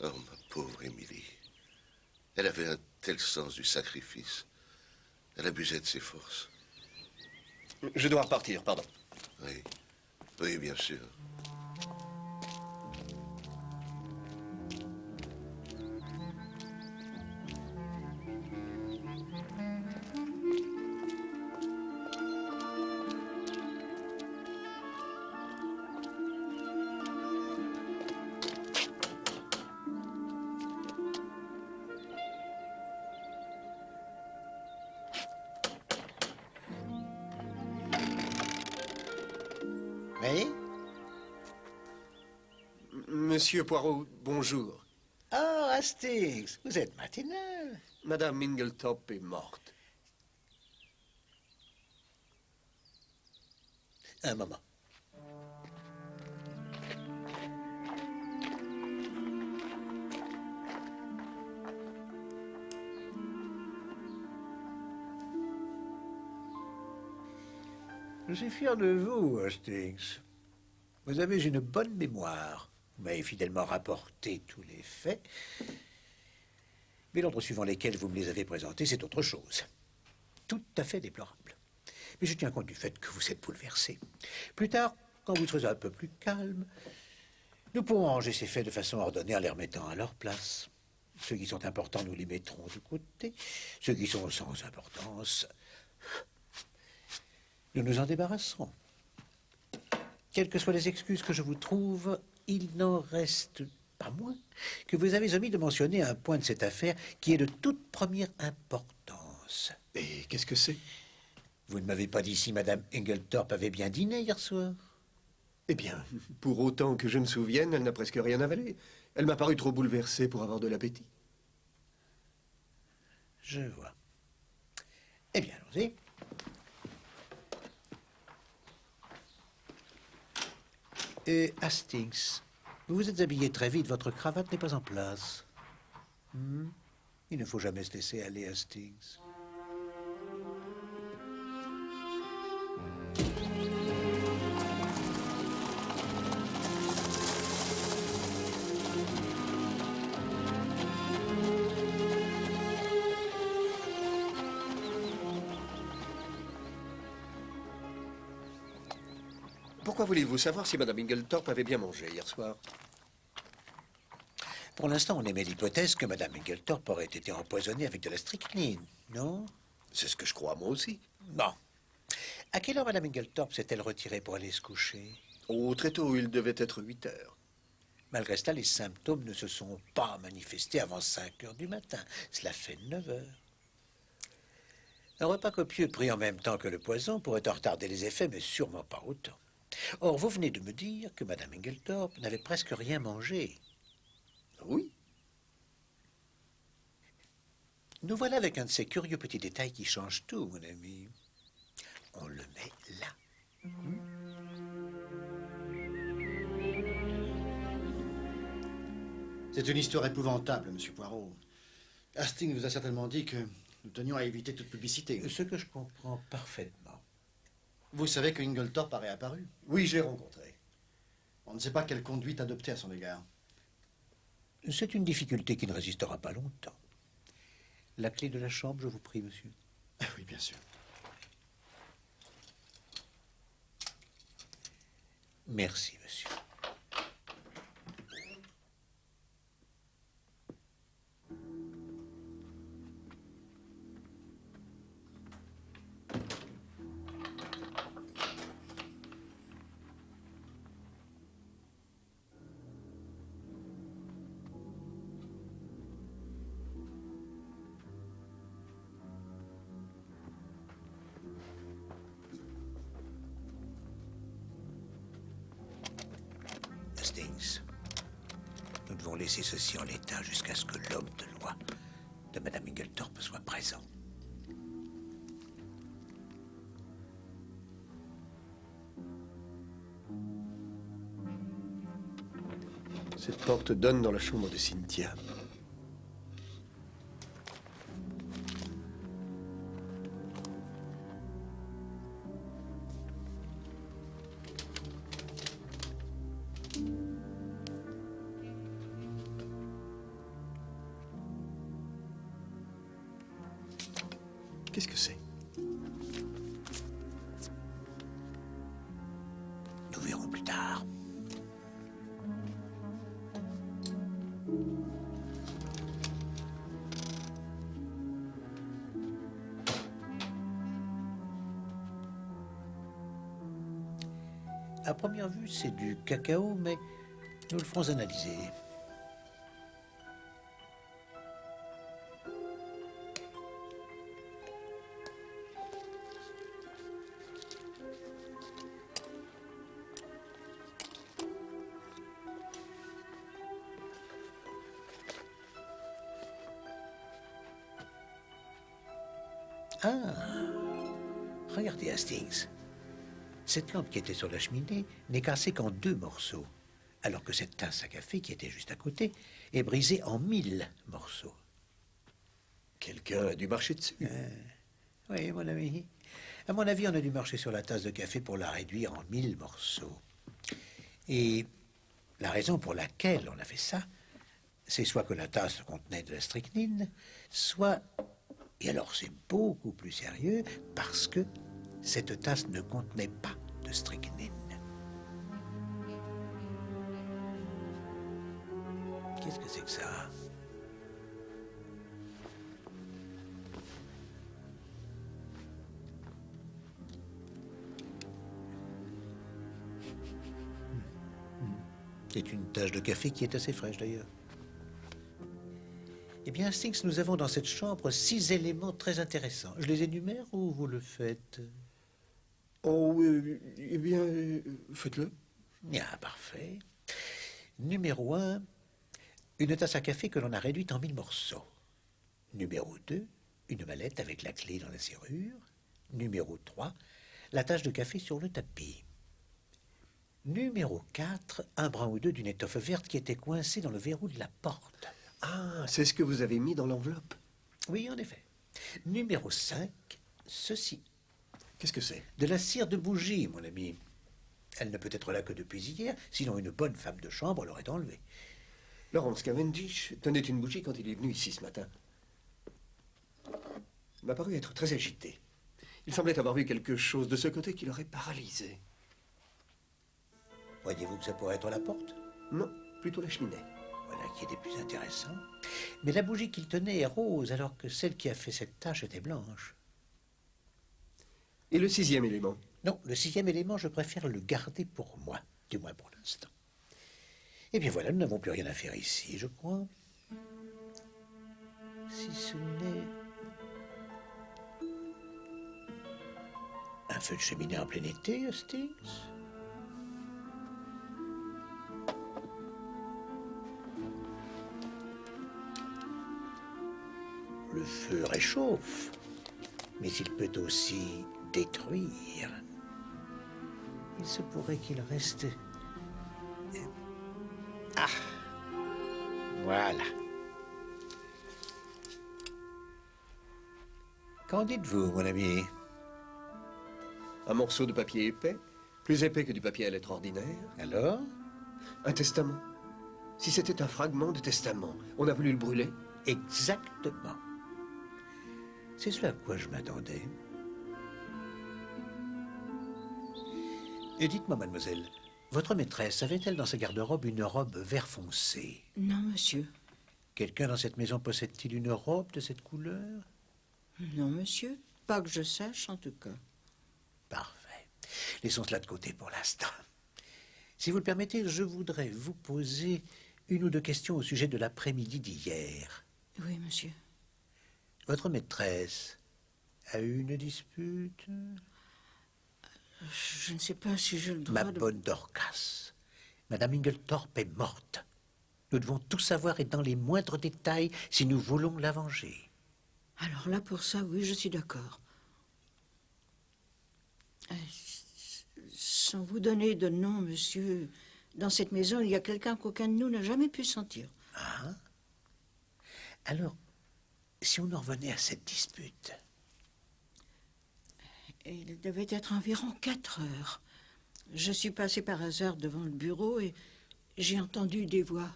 Oh, ma pauvre Émilie. Elle avait un tel sens du sacrifice. Elle abusait de ses forces. Je dois repartir, pardon. Oui, oui, bien sûr. Oui? Monsieur Poirot, bonjour. Oh, Hastings, vous êtes matinal. Madame Inglethorpe est morte. Un moment. Je suis fier de vous, Hastings. Vous avez une bonne mémoire. Vous m'avez fidèlement rapporté tous les faits. Mais l'ordre suivant lesquels vous me les avez présentés, c'est autre chose. Tout à fait déplorable. Mais je tiens compte du fait que vous êtes bouleversé. Plus tard, quand vous serez un peu plus calme, nous pourrons ranger ces faits de façon ordonnée en les remettant à leur place. Ceux qui sont importants, nous les mettrons de côté. Ceux qui sont sans importance, nous nous en débarrasserons. Quelles que soient les excuses que je vous trouve, il n'en reste pas moins que vous avez omis de mentionner un point de cette affaire qui est de toute première importance. Et qu'est-ce que c'est? Vous ne m'avez pas dit si Madame Inglethorpe avait bien dîné hier soir? Eh bien, pour autant que je me souvienne, elle n'a presque rien avalé. Elle m'a paru trop bouleversée pour avoir de l'appétit. Je vois. Eh bien, allons-y. Hastings, vous vous êtes habillé très vite, votre cravate n'est pas en place. Il ne faut jamais se laisser aller, Hastings. Pourquoi voulez-vous savoir si Madame Inglethorpe avait bien mangé hier soir? Pour l'instant, on émet l'hypothèse que Madame Inglethorpe aurait été empoisonnée avec de la strychnine, non? C'est ce que je crois, moi aussi. Bon. À quelle heure Madame Inglethorpe s'est-elle retirée pour aller se coucher? Oh, très tôt, il devait être 8 heures. Malgré cela, les symptômes ne se sont pas manifestés avant 5 heures du matin. Cela fait 9 heures. Un repas copieux pris en même temps que le poison pourrait en retarder les effets, mais sûrement pas autant. Or, vous venez de me dire que Mme Ingeltorp n'avait presque rien mangé. Oui. Nous voilà avec un de ces curieux petits détails qui changent tout, mon ami. On le met là. C'est une histoire épouvantable, Monsieur Poirot. Hastings vous a certainement dit que nous tenions à éviter toute publicité. Ce que je comprends parfaitement. Vous savez que Ingeltorp a réapparu? Oui, j'ai rencontré. On ne sait pas quelle conduite adopter à son égard. C'est une difficulté qui ne résistera pas longtemps. La clé de la chambre, je vous prie, monsieur. Oui, bien sûr. Merci, monsieur. Hastings, nous devons laisser ceci en l'état jusqu'à ce que l'homme de loi de Mme Ingeltorp soit présent. Cette porte donne dans la chambre de Cynthia. Qu'est-ce que c'est? Nous verrons plus tard. À première vue, c'est du cacao, mais nous le ferons analyser. Ah, regardez, Hastings. Cette lampe qui était sur la cheminée n'est cassée qu'en 2 morceaux, alors que cette tasse à café qui était juste à côté est brisée en 1000 morceaux. Quelqu'un a dû marcher dessus. Oui, mon ami. À mon avis, on a dû marcher sur la tasse de café pour la réduire en 1000 morceaux. Et la raison pour laquelle on a fait ça, c'est soit que la tasse contenait de la strychnine, soit, et alors c'est beaucoup plus sérieux, parce que cette tasse ne contenait pas de strychnine. Qu'est-ce que c'est que ça? C'est une tache de café qui est assez fraîche d'ailleurs. Eh bien, Hastings, nous avons dans cette chambre 6 éléments très intéressants. Je les énumère ou vous le faites? Oh, eh bien, faites-le. Bien, parfait. Numéro 1, une tasse à café que l'on a réduite en 1000 morceaux. Numéro 2, une mallette avec la clé dans la serrure. Numéro 3, la tache de café sur le tapis. Numéro 4, un brin ou deux d'une étoffe verte qui était coincée dans le verrou de la porte. Ah, c'est ce que vous avez mis dans l'enveloppe. Oui, en effet. Numéro 5, ceci. Qu'est-ce que c'est? De la cire de bougie, mon ami. Elle ne peut être là que depuis hier, sinon une bonne femme de chambre l'aurait enlevée. Laurence Cavendish tenait une bougie quand il est venu ici ce matin. Il m'a paru être très agité. Il semblait avoir vu quelque chose de ce côté qui l'aurait paralysé. Voyez-vous que ça pourrait être la porte? Non, plutôt la cheminée. Voilà qui était plus intéressant. Mais la bougie qu'il tenait est rose, alors que celle qui a fait cette tache était blanche. Et le 6e élément? Non, le 6e élément, je préfère le garder pour moi, du moins pour l'instant. Eh bien voilà, nous n'avons plus rien à faire ici, je crois. Si ce n'est... un feu de cheminée en plein été, Hastings? Le feu réchauffe, mais il peut aussi détruire. Il se pourrait qu'il reste... Ah! Voilà. Qu'en dites-vous, mon ami? Un morceau de papier épais, plus épais que du papier à lettres ordinaire. Alors? Un testament. Si c'était un fragment de testament, on a voulu le brûler? Exactement. C'est ce à quoi je m'attendais. Et dites-moi, mademoiselle, votre maîtresse avait-elle dans sa garde-robe une robe vert foncé? Non, monsieur. Quelqu'un dans cette maison possède-t-il une robe de cette couleur? Non, monsieur. Pas que je sache, en tout cas. Parfait. Laissons cela de côté pour l'instant. Si vous le permettez, je voudrais vous poser une ou deux questions au sujet de l'après-midi d'hier. Oui, monsieur. Votre maîtresse a eu une dispute? Je ne sais pas si j'ai le droit Ma bonne Dorcas, Madame Inglethorpe est morte. Nous devons tout savoir et dans les moindres détails si nous voulons la venger. Alors là, pour ça, oui, je suis d'accord. Sans vous donner de nom, monsieur, dans cette maison, il y a quelqu'un qu'aucun de nous n'a jamais pu sentir. Ah? Alors, si on en revenait à cette dispute... Il devait être environ 4 heures. Je suis passée par hasard devant le bureau et j'ai entendu des voix.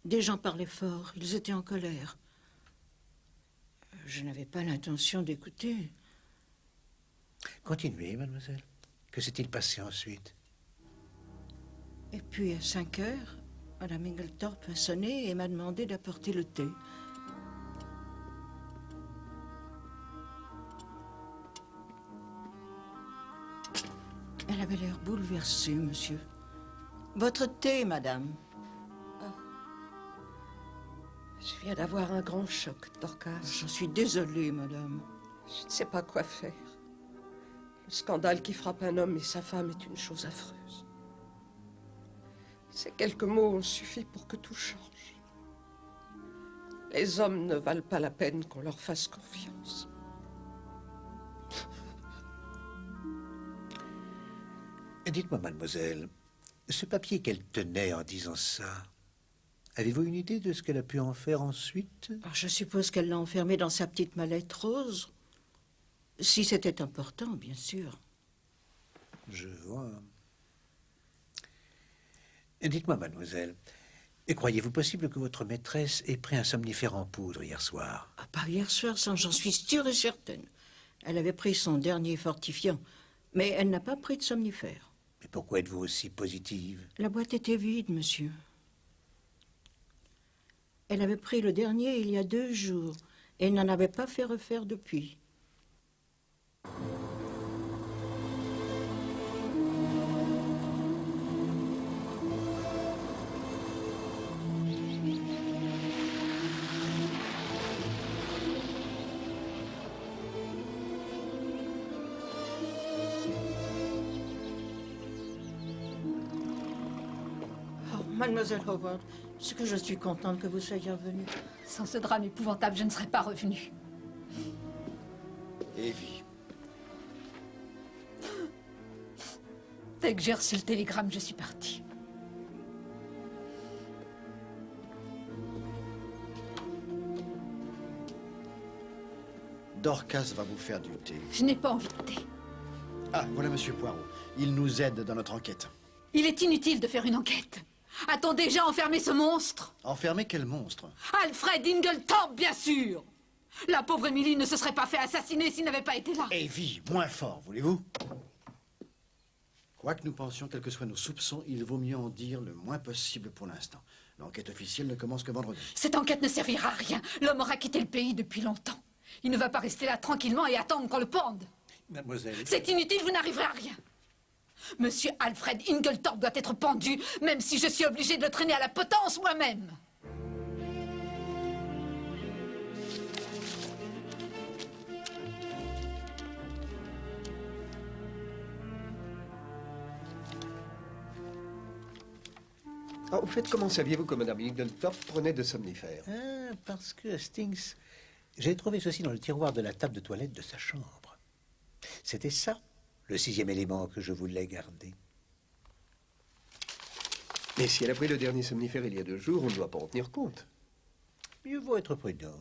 Des gens parlaient fort, ils étaient en colère. Je n'avais pas l'intention d'écouter. Continuez, mademoiselle. Que s'est-il passé ensuite? Et puis, à 5 heures, Madame Inglethorpe a sonné et m'a demandé d'apporter le thé. Elle avait l'air bouleversée, monsieur. Votre thé, madame. Ah. Je viens d'avoir un grand choc, Dorcas. Je suis désolée, madame. Je ne sais pas quoi faire. Le scandale qui frappe un homme et sa femme est une chose affreuse. Ces quelques mots ont suffi pour que tout change. Les hommes ne valent pas la peine qu'on leur fasse confiance. Dites-moi, mademoiselle, ce papier qu'elle tenait en disant ça, avez-vous une idée de ce qu'elle a pu en faire ensuite? Alors, je suppose qu'elle l'a enfermé dans sa petite mallette rose. Si c'était important, bien sûr. Je vois. Dites-moi, mademoiselle, croyez-vous possible que votre maîtresse ait pris un somnifère en poudre hier soir? Ah, pas hier soir, ça, j'en suis sûre et certaine. Elle avait pris son dernier fortifiant, mais elle n'a pas pris de somnifère. Mais pourquoi êtes-vous aussi positive? La boîte était vide, monsieur. Elle avait pris le dernier il y a 2 jours et n'en avait pas fait refaire depuis. Mademoiselle Howard, c'est que je suis contente que vous soyez revenue. Sans ce drame épouvantable, je ne serais pas revenue. Evie. Dès que j'ai reçu le télégramme, je suis partie. Dorcas va vous faire du thé. Je n'ai pas envie de thé. Ah, voilà Monsieur Poirot. Il nous aide dans notre enquête. Il est inutile de faire une enquête. A-t-on déjà enfermé ce monstre? Enfermé quel monstre? Alfred Inglethorpe, bien sûr. La pauvre Emily ne se serait pas fait assassiner s'il n'avait pas été là. Evie, moins fort, voulez-vous? Quoi que nous pensions, quels que soient nos soupçons, il vaut mieux en dire le moins possible pour l'instant. L'enquête officielle ne commence que vendredi. Cette enquête ne servira à rien. L'homme aura quitté le pays depuis longtemps. Il ne va pas rester là tranquillement et attendre qu'on le pende. Mademoiselle... C'est inutile, vous n'arriverez à rien. Monsieur Alfred Inglethorpe doit être pendu, même si je suis obligée de le traîner à la potence moi-même. Ah, au fait, comment saviez-vous que Madame Inglethorpe prenait de somnifères? Ah, parce que, Hastings, j'ai trouvé ceci dans le tiroir de la table de toilette de sa chambre. C'était ça, le 6e élément que je voulais garder. Mais si elle a pris le dernier somnifère il y a 2 jours, on ne doit pas en tenir compte. Mieux vaut être prudent.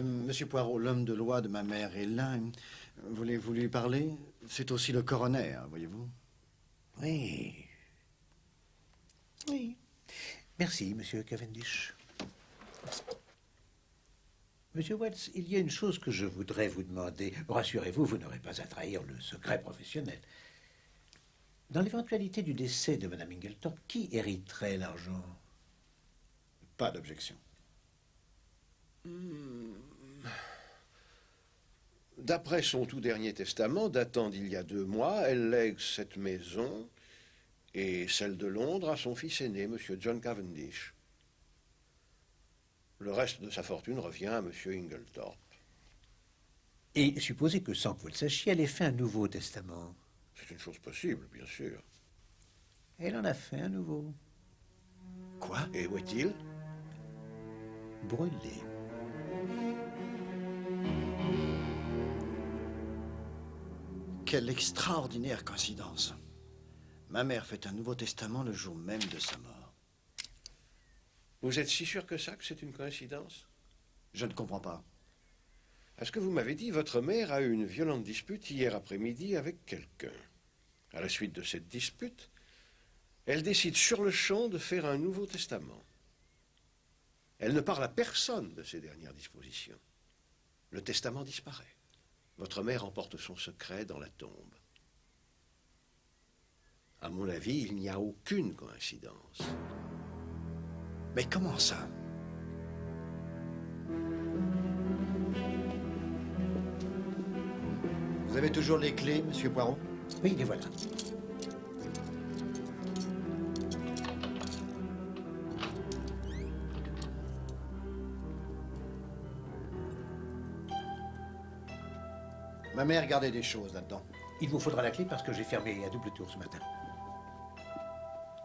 Monsieur Poirot, l'homme de loi de ma mère est là. Voulez-vous lui parler? C'est aussi le coroner, hein, voyez-vous. Oui. Oui. Merci, monsieur Cavendish. Monsieur Wells, il y a une chose que je voudrais vous demander. Rassurez-vous, vous n'aurez pas à trahir le secret professionnel. Dans l'éventualité du décès de Madame Inglethorpe, qui hériterait l'argent? Pas d'objection. D'après son tout dernier testament, datant d'il y a 2 mois, elle lègue cette maison et celle de Londres à son fils aîné, Monsieur John Cavendish. Le reste de sa fortune revient à Monsieur Inglethorpe. Et supposez que, sans que vous le sachiez, elle ait fait un nouveau testament. C'est une chose possible, bien sûr. Elle en a fait un nouveau. Quoi? Et où est-il? Brûlé. Quelle extraordinaire coïncidence. Ma mère fait un nouveau testament le jour même de sa mort. Vous êtes si sûr que ça, que c'est une coïncidence? Je ne comprends pas. À ce que vous m'avez dit, votre mère a eu une violente dispute hier après-midi avec quelqu'un. À la suite de cette dispute, elle décide sur le champ de faire un nouveau testament. Elle ne parle à personne de ses dernières dispositions. Le testament disparaît. Votre mère emporte son secret dans la tombe. À mon avis, il n'y a aucune coïncidence. Mais comment ça? Vous avez toujours les clés, monsieur Poirot? Oui, les voilà. Ma mère gardait des choses là-dedans. Il vous faudra la clé parce que j'ai fermé à double tour ce matin.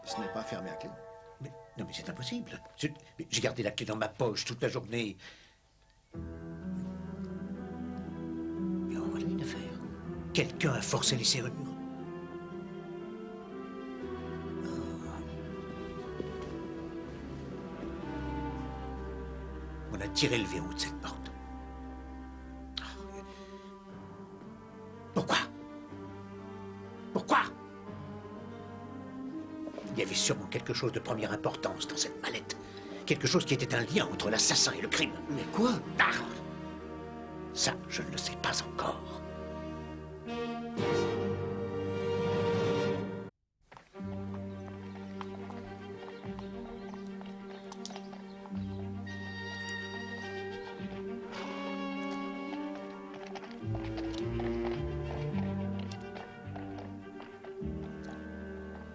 Ce n'est pas fermé à clé. Mais, non, mais c'est impossible. J'ai gardé la clé dans ma poche toute la journée. Mais en voilà une affaire. Quelqu'un a forcé les serrures. On a tiré le verrou de cette porte. Pourquoi? Pourquoi? Il y avait sûrement quelque chose de première importance dans cette mallette. Quelque chose qui était un lien entre l'assassin et le crime. Mais quoi? Ah! Ça, je ne le sais pas encore.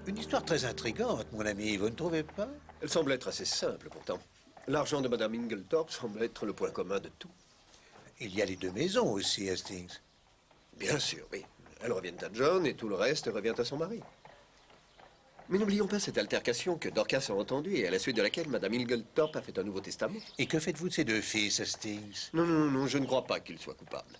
Une histoire très intrigante, mon ami, vous ne trouvez pas? Elle semble être assez simple, pourtant. L'argent de Madame Inglethorpe semble être le point commun de tout. Il y a les 2 maisons aussi, Hastings. Bien sûr, oui. Elles reviennent à John et tout le reste revient à son mari. Mais n'oublions pas cette altercation que Dorcas a entendue et à la suite de laquelle Madame Inglethorpe a fait un nouveau testament. Et que faites-vous de ces 2 fils, Hastings? Non, je ne crois pas qu'il soit coupable.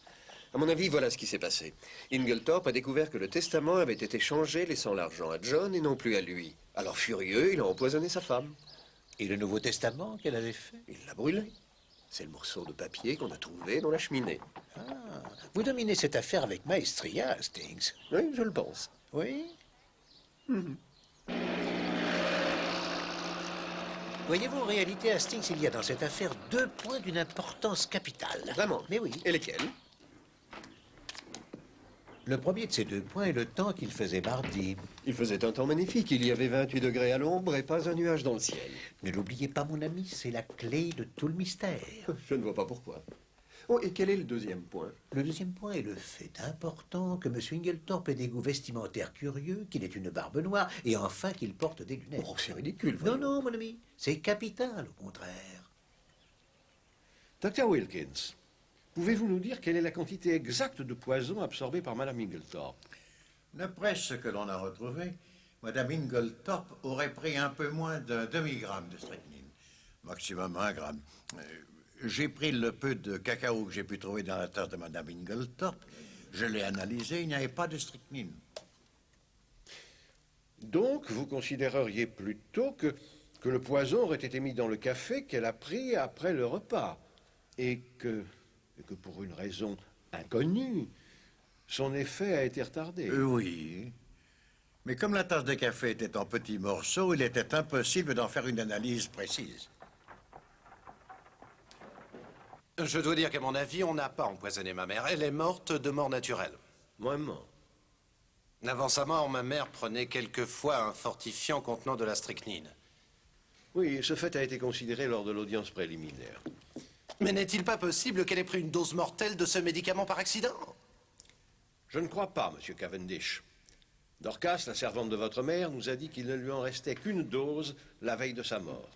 À mon avis, voilà ce qui s'est passé. Inglethorpe a découvert que le testament avait été changé, laissant l'argent à John et non plus à lui. Alors, furieux, il a empoisonné sa femme. Et le Nouveau Testament qu'elle avait fait? Il l'a brûlé. C'est le morceau de papier qu'on a trouvé dans la cheminée. Ah, vous dominez cette affaire avec maestria, Hastings. Oui, je le pense. Oui? Voyez-vous, en réalité, Hastings, il y a dans cette affaire 2 points d'une importance capitale. Vraiment? Mais oui. Et lesquels? Le premier de ces 2 points est le temps qu'il faisait mardi. Il faisait un temps magnifique. Il y avait 28 degrés à l'ombre et pas un nuage dans le ciel. Ne l'oubliez pas, mon ami, c'est la clé de tout le mystère. Je ne vois pas pourquoi. Oh, et quel est le deuxième point? Le deuxième point est le fait important que M. Inglethorpe ait des goûts vestimentaires curieux, qu'il ait une barbe noire, et enfin qu'il porte des lunettes. Oh, c'est ridicule. Non, non, mon ami, c'est capital, au contraire. Dr. Wilkins, pouvez-vous nous dire quelle est la quantité exacte de poison absorbée par Madame Inglethorpe? D'après ce que l'on a retrouvé, Madame Inglethorpe aurait pris un peu moins d'un demi-gramme de strychnine. Maximum 1 gramme. J'ai pris le peu de cacao que j'ai pu trouver dans la tasse de Madame Inglethorpe. Je l'ai analysé, il n'y avait pas de strychnine. Donc, vous considéreriez plutôt que le poison aurait été mis dans le café qu'elle a pris après le repas, et que pour une raison inconnue, son effet a été retardé. Oui. Mais comme la tasse de café était en petits morceaux, il était impossible d'en faire une analyse précise. Je dois dire qu'à mon avis, on n'a pas empoisonné ma mère. Elle est morte de mort naturelle. Vraiment. Avant sa mort, ma mère prenait quelquefois un fortifiant contenant de la strychnine. Oui, ce fait a été considéré lors de l'audience préliminaire. Mais n'est-il pas possible qu'elle ait pris une dose mortelle de ce médicament par accident? Je ne crois pas, Monsieur Cavendish. Dorcas, la servante de votre mère, nous a dit qu'il ne lui en restait qu'une dose la veille de sa mort.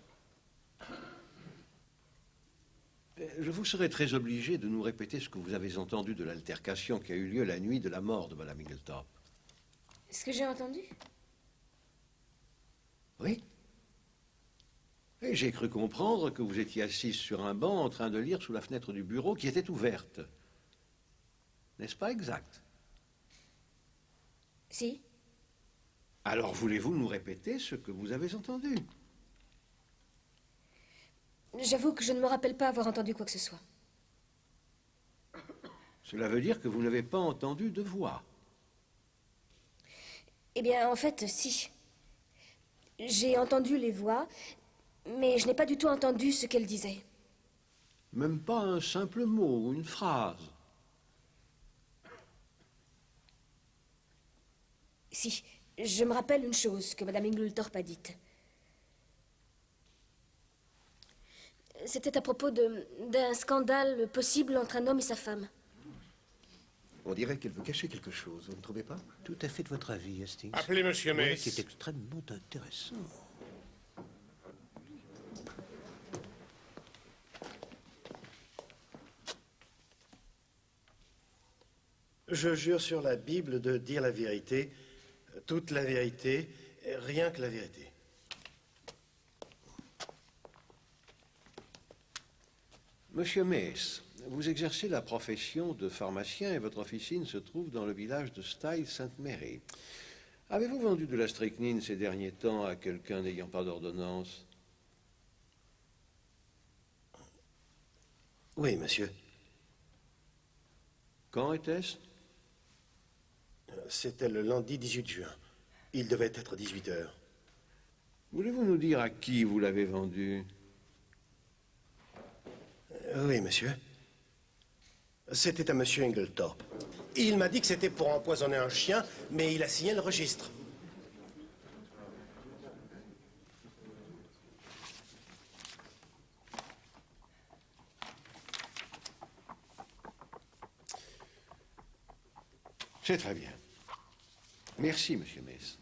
Je vous serais très obligé de nous répéter ce que vous avez entendu de l'altercation qui a eu lieu la nuit de la mort de Madame Inglethorpe. Ce que j'ai entendu? Oui. Et j'ai cru comprendre que vous étiez assise sur un banc en train de lire sous la fenêtre du bureau qui était ouverte. N'est-ce pas exact? Si. Alors voulez-vous nous répéter ce que vous avez entendu? J'avoue que je ne me rappelle pas avoir entendu quoi que ce soit. Cela veut dire que vous n'avez pas entendu de voix. Eh bien, en fait, si. J'ai entendu les voix, mais je n'ai pas du tout entendu ce qu'elles disaient. Même pas un simple mot ou une phrase. Si, je me rappelle une chose que Madame Inglethorpe a dite. C'était à propos d'un scandale possible entre un homme et sa femme. On dirait qu'elle veut cacher quelque chose, vous ne trouvez pas? Tout à fait de votre avis, Hastings. Appelez Monsieur Voilà Mace. qui est extrêmement intéressant. Je jure sur la Bible de dire la vérité, toute la vérité, rien que la vérité. Monsieur Mace, vous exercez la profession de pharmacien et votre officine se trouve dans le village de Style-Sainte-Mary. Avez-vous vendu de la strychnine ces derniers temps à quelqu'un n'ayant pas d'ordonnance? Oui, monsieur. Quand était-ce? C'était le lundi 18 juin. Il devait être 18 heures. Voulez-vous nous dire à qui vous l'avez vendu? Oui, monsieur. C'était à monsieur Inglethorpe. Il m'a dit que c'était pour empoisonner un chien, mais il a signé le registre. C'est très bien. Merci, monsieur Mace.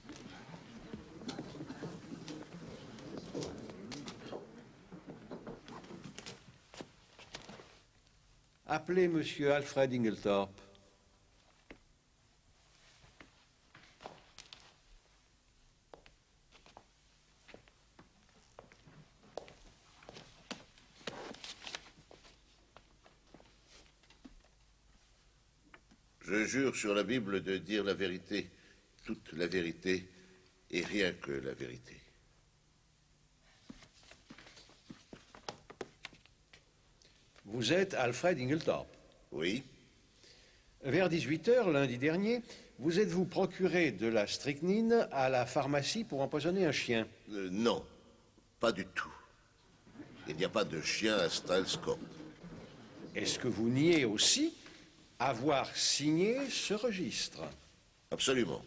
Appelez monsieur Alfred Inglethorpe. Je jure sur la Bible de dire la vérité, toute la vérité, et rien que la vérité. Vous êtes Alfred Inglethorpe? Oui. Vers 18 heures, lundi dernier, vous êtes-vous procuré de la strychnine à la pharmacie pour empoisonner un chien? Non, pas du tout. Il n'y a pas de chien à Styles Court. Est-ce que vous niez aussi avoir signé ce registre? Absolument.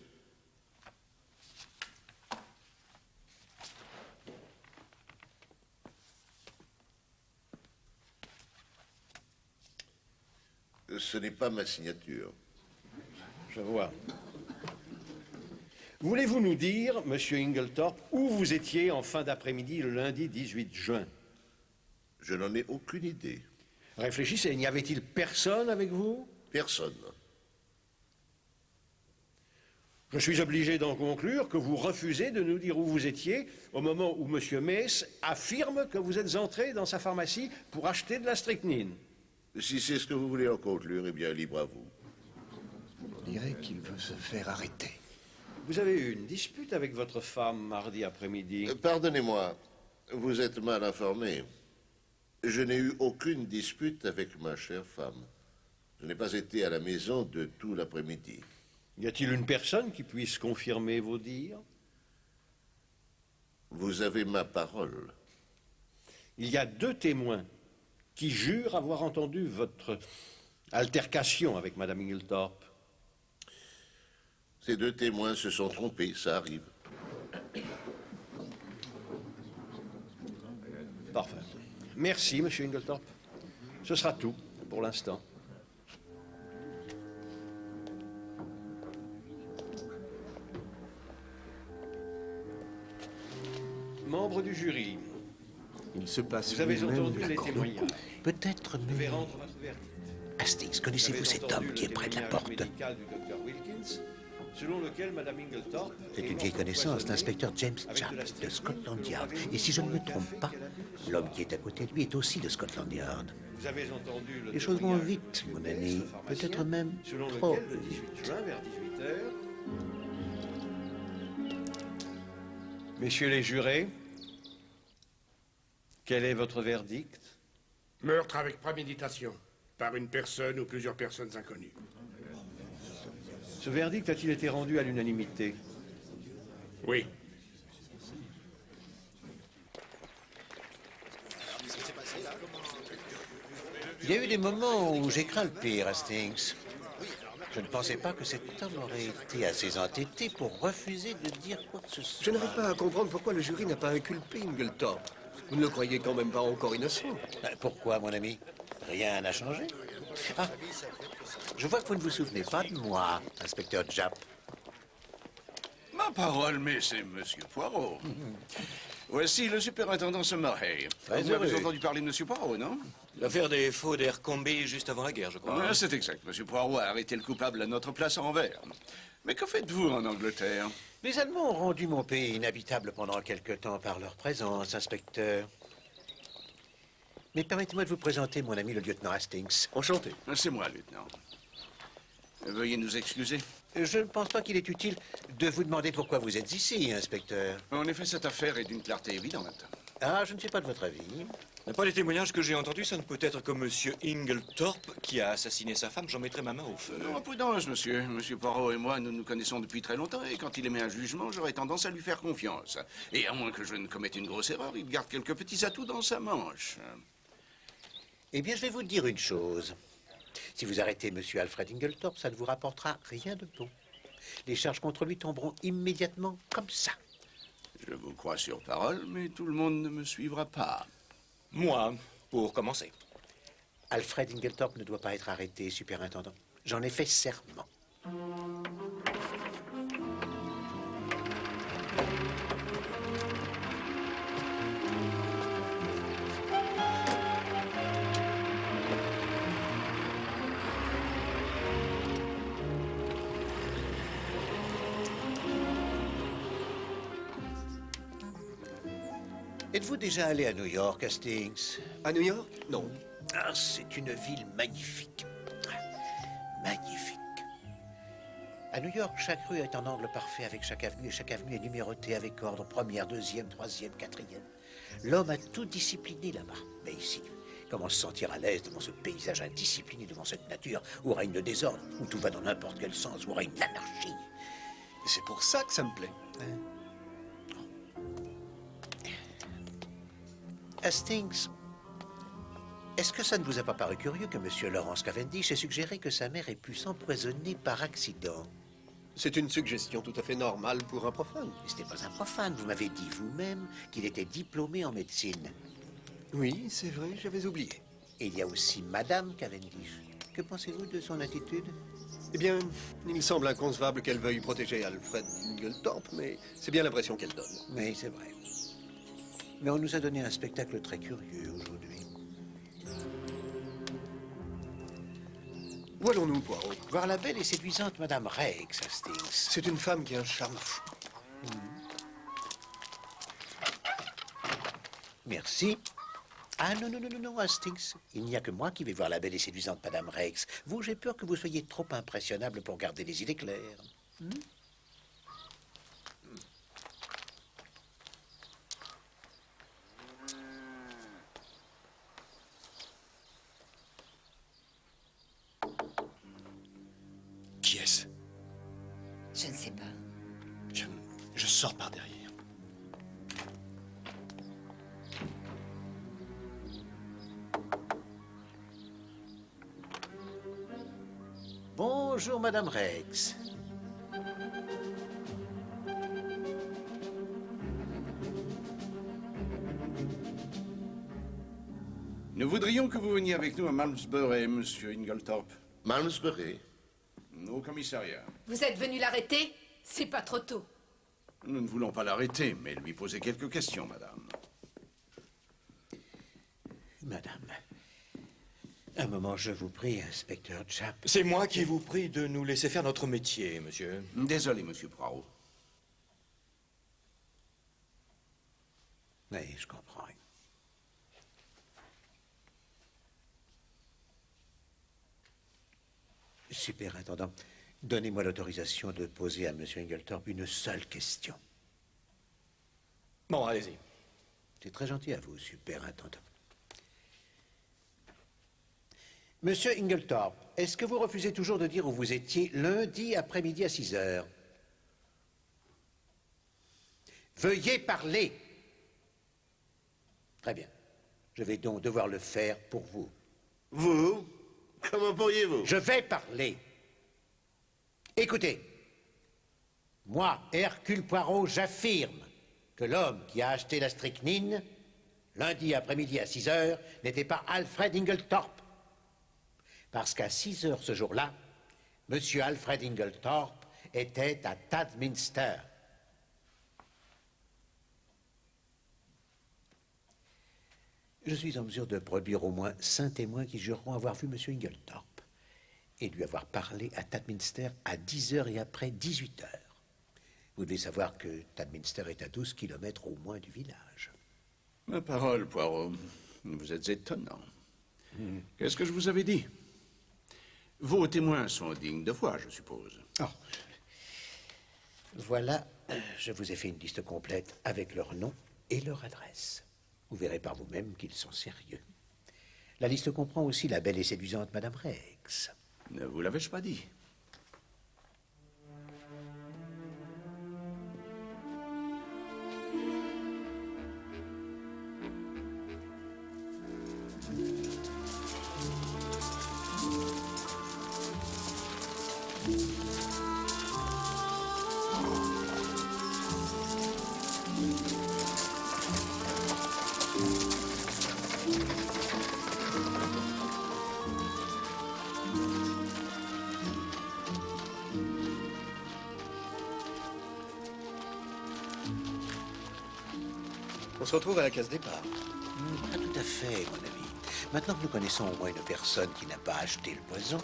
Ce n'est pas ma signature. Je vois. Voulez-vous nous dire, monsieur Inglethorpe, où vous étiez en fin d'après-midi le lundi 18 juin? Je n'en ai aucune idée. Réfléchissez, n'y avait-il personne avec vous? Personne. Je suis obligé d'en conclure que vous refusez de nous dire où vous étiez au moment où monsieur Mace affirme que vous êtes entré dans sa pharmacie pour acheter de la strychnine. Si c'est ce que vous voulez en conclure, eh bien, libre à vous. On dirait qu'il veut se faire arrêter. Vous avez eu une dispute avec votre femme mardi après-midi. Pardonnez-moi, vous êtes mal informé. Je n'ai eu aucune dispute avec ma chère femme. Je n'ai pas été à la maison de tout l'après-midi. Y a-t-il une personne qui puisse confirmer vos dires? Vous avez ma parole. Il y a 2 témoins qui jurent avoir entendu votre altercation avec Madame Inglethorpe. Ces 2 témoins se sont trompés, ça arrive. Parfait. Merci, monsieur Inglethorpe. Ce sera tout pour l'instant. Membres du jury, Il se passe vous avez lui-même entendu les l'accord de témoignages. couple. Peut-être, Vous devez mais... rendre votre verdict. Hastings, connaissez-vous cet homme qui est près de la porte? Médical du docteur Wilkins, selon lequel Madame Inglethorpe C'est est une vieille morte connaissance, empoisonnée l'inspecteur James avec Japp de la de strychnine Scotland Yard. contenant Et si je ne me le trompe café pas, qu'elle a bu. l'homme qui est à côté de lui est aussi de Scotland Yard. Vous avez entendu le Les choses vont témoignage vite, de mon Mace, ami. le pharmacien, Peut-être même selon trop lequel, le 18 vite. juin, vers 18 heures, messieurs les jurés, quel est votre verdict? Meurtre avec préméditation, par une personne ou plusieurs personnes inconnues. Ce verdict a-t-il été rendu à l'unanimité? Oui. Il y a eu des moments où j'ai craint le pire, Hastings. Je ne pensais pas que cet homme aurait été assez entêté pour refuser de dire quoi que ce soit. Je n'arrive pas à comprendre pourquoi le jury n'a pas inculpé Inglethorpe. Vous ne le croyez quand même pas encore innocent? Pourquoi, mon ami? Rien n'a changé. Ah, je vois que vous ne vous souvenez pas de moi, inspecteur Japp. Ma parole, mais c'est Monsieur Poirot. Voici le superintendant Summerhay. Très Vous avez heureux. entendu parler de Monsieur Poirot, non? L'affaire des faux d'Abercrombie juste avant la guerre, je crois. Ouais, c'est exact. Monsieur Poirot a arrêté le coupable à notre place à Anvers. Mais que faites-vous en Angleterre? Les Allemands ont rendu mon pays inhabitable pendant quelque temps par leur présence, inspecteur. Mais permettez-moi de vous présenter mon ami le lieutenant Hastings. Enchanté. C'est moi, lieutenant. Veuillez nous excuser. Je ne pense pas qu'il est utile de vous demander pourquoi vous êtes ici, inspecteur. En effet, cette affaire est d'une clarté évidente. Ah, je ne suis pas de votre avis. Pas les témoignages que j'ai entendus, ça ne peut être que Monsieur Inglethorpe qui a assassiné sa femme. J'en mettrai ma main au feu. Non, prudence, monsieur. Monsieur Poirot et moi, nous nous connaissons depuis très longtemps, et quand il émet un jugement, j'aurais tendance à lui faire confiance. Et à moins que je ne commette une grosse erreur, il garde quelques petits atouts dans sa manche. Eh bien, je vais vous dire une chose. Si vous arrêtez Monsieur Alfred Inglethorpe, ça ne vous rapportera rien de bon. Les charges contre lui tomberont immédiatement comme ça. Je vous crois sur parole, mais tout le monde ne me suivra pas. Moi, pour commencer. Alfred Inglethorpe ne doit pas être arrêté, superintendant. J'en ai fait serment. Êtes-vous déjà allé à New York, Hastings? À New York? Non. Ah, c'est une ville magnifique. Magnifique. À New York, chaque rue est en angle parfait avec chaque avenue, et chaque avenue est numérotée avec ordre, première, deuxième, troisième, quatrième. L'homme a tout discipliné là-bas. Mais ici, comment se sentir à l'aise devant ce paysage indiscipliné, devant cette nature où règne le désordre, où tout va dans n'importe quel sens, où règne l'anarchie? C'est pour ça que ça me plaît. Hastings, est-ce que ça ne vous a pas paru curieux que M. Lawrence Cavendish ait suggéré que sa mère ait pu s'empoisonner par accident? C'est une suggestion tout à fait normale pour un profane. Ce n'est pas un profane, vous m'avez dit vous-même qu'il était diplômé en médecine. Oui, c'est vrai, j'avais oublié. Et il y a aussi Madame Cavendish, Que pensez-vous de son attitude? Eh bien, il semble inconcevable qu'elle veuille protéger Alfred Ingletorp, mais c'est bien l'impression qu'elle donne. Oui, c'est vrai. Mais on nous a donné un spectacle très curieux aujourd'hui. Où allons-nous, Poirot? Voir la belle et séduisante Madame Rex, Hastings. C'est une femme qui a un charme fou. Merci. Ah non, non, non, non, non, Hastings. Il n'y a que moi qui vais voir la belle et séduisante Madame Rex. Vous, j'ai peur que vous soyez trop impressionnable pour garder les idées claires. Qui est-ce? Je ne sais pas. Je sors par derrière. Bonjour, Madame Rex. Nous voudrions que vous veniez avec nous à Malmesbury, Monsieur Ingletorp. Malmesbury? Au commissariat. Vous êtes venu l'arrêter? C'est pas trop tôt. Nous ne voulons pas l'arrêter, mais lui poser quelques questions, madame. Madame, un moment, je vous prie, inspecteur Japp. C'est moi qui vous prie de nous laisser faire notre métier, monsieur. Désolé, monsieur Poirot. Oui, je comprends. Superintendant, donnez-moi l'autorisation de poser à Monsieur Ingletorp une seule question. Bon, allez-y. C'est très gentil à vous, superintendant. Monsieur Ingletorp, est-ce que vous refusez toujours de dire où vous étiez lundi après-midi à 6 heures? Veuillez parler. Très bien. Je vais donc devoir le faire pour vous. Vous? Comment pourriez-vous? Je vais parler. Écoutez, moi, Hercule Poirot, j'affirme que l'homme qui a acheté la strychnine, lundi après-midi à 6 heures, n'était pas Alfred Ingletorp. Parce qu'à 6 heures ce jour-là, Monsieur Alfred Ingletorp était à Tadminster. Je suis en mesure de produire au moins 5 témoins qui jureront avoir vu Monsieur Ingletorp et lui avoir parlé à Tadminster à 10 heures et après 18 heures. Vous devez savoir que Tadminster est à 12 kilomètres au moins du village. Ma parole, Poirot, vous êtes étonnant. Qu'est-ce que je vous avais dit? Vos témoins sont dignes de foi, je suppose. Oh. Voilà, je vous ai fait une liste complète avec leur nom et leur adresse. Vous verrez par vous-même qu'ils sont sérieux. La liste comprend aussi la belle et séduisante Madame Rex. Ne vous l'avais-je pas dit? On se retrouve à la case départ. Pas tout à fait, mon ami. Maintenant que nous connaissons au moins une personne qui n'a pas acheté le poison,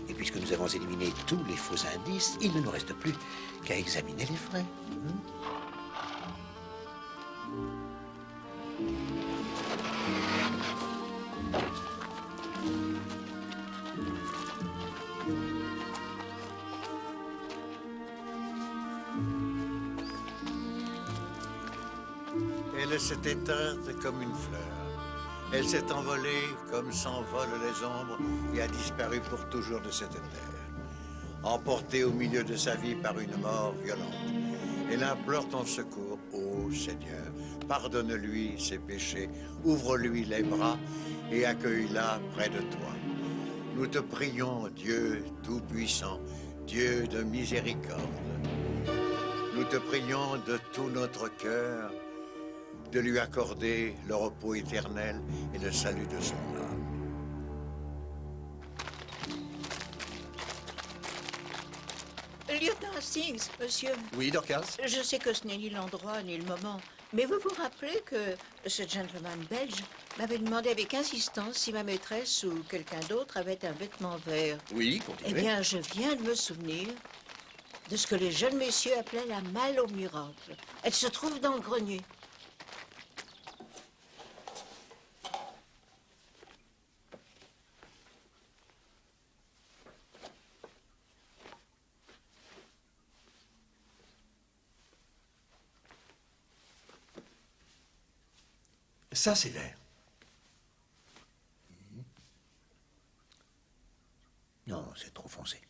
et puisque nous avons éliminé tous les faux indices, il ne nous reste plus qu'à examiner les vrais. Elle s'est éteinte comme une fleur. Elle s'est envolée comme s'envolent les ombres et a disparu pour toujours de cette terre. Emportée au milieu de sa vie par une mort violente, elle implore ton secours, ô Seigneur. Pardonne-lui ses péchés, ouvre-lui les bras et accueille-la près de toi. Nous te prions, Dieu Tout-Puissant, Dieu de miséricorde. Nous te prions de tout notre cœur de lui accorder le repos éternel et le salut de son âme. Lieutenant Hastings, monsieur. Oui, Dorcas? Je sais que ce n'est ni l'endroit ni le moment, mais vous vous rappelez que ce gentleman belge m'avait demandé avec insistance si ma maîtresse ou quelqu'un d'autre avait un vêtement vert. Oui, continuez. Eh bien, je viens de me souvenir de ce que les jeunes messieurs appelaient la malle au miracle. Elle se trouve dans le grenier. Ça, c'est vert. Non, c'est trop foncé.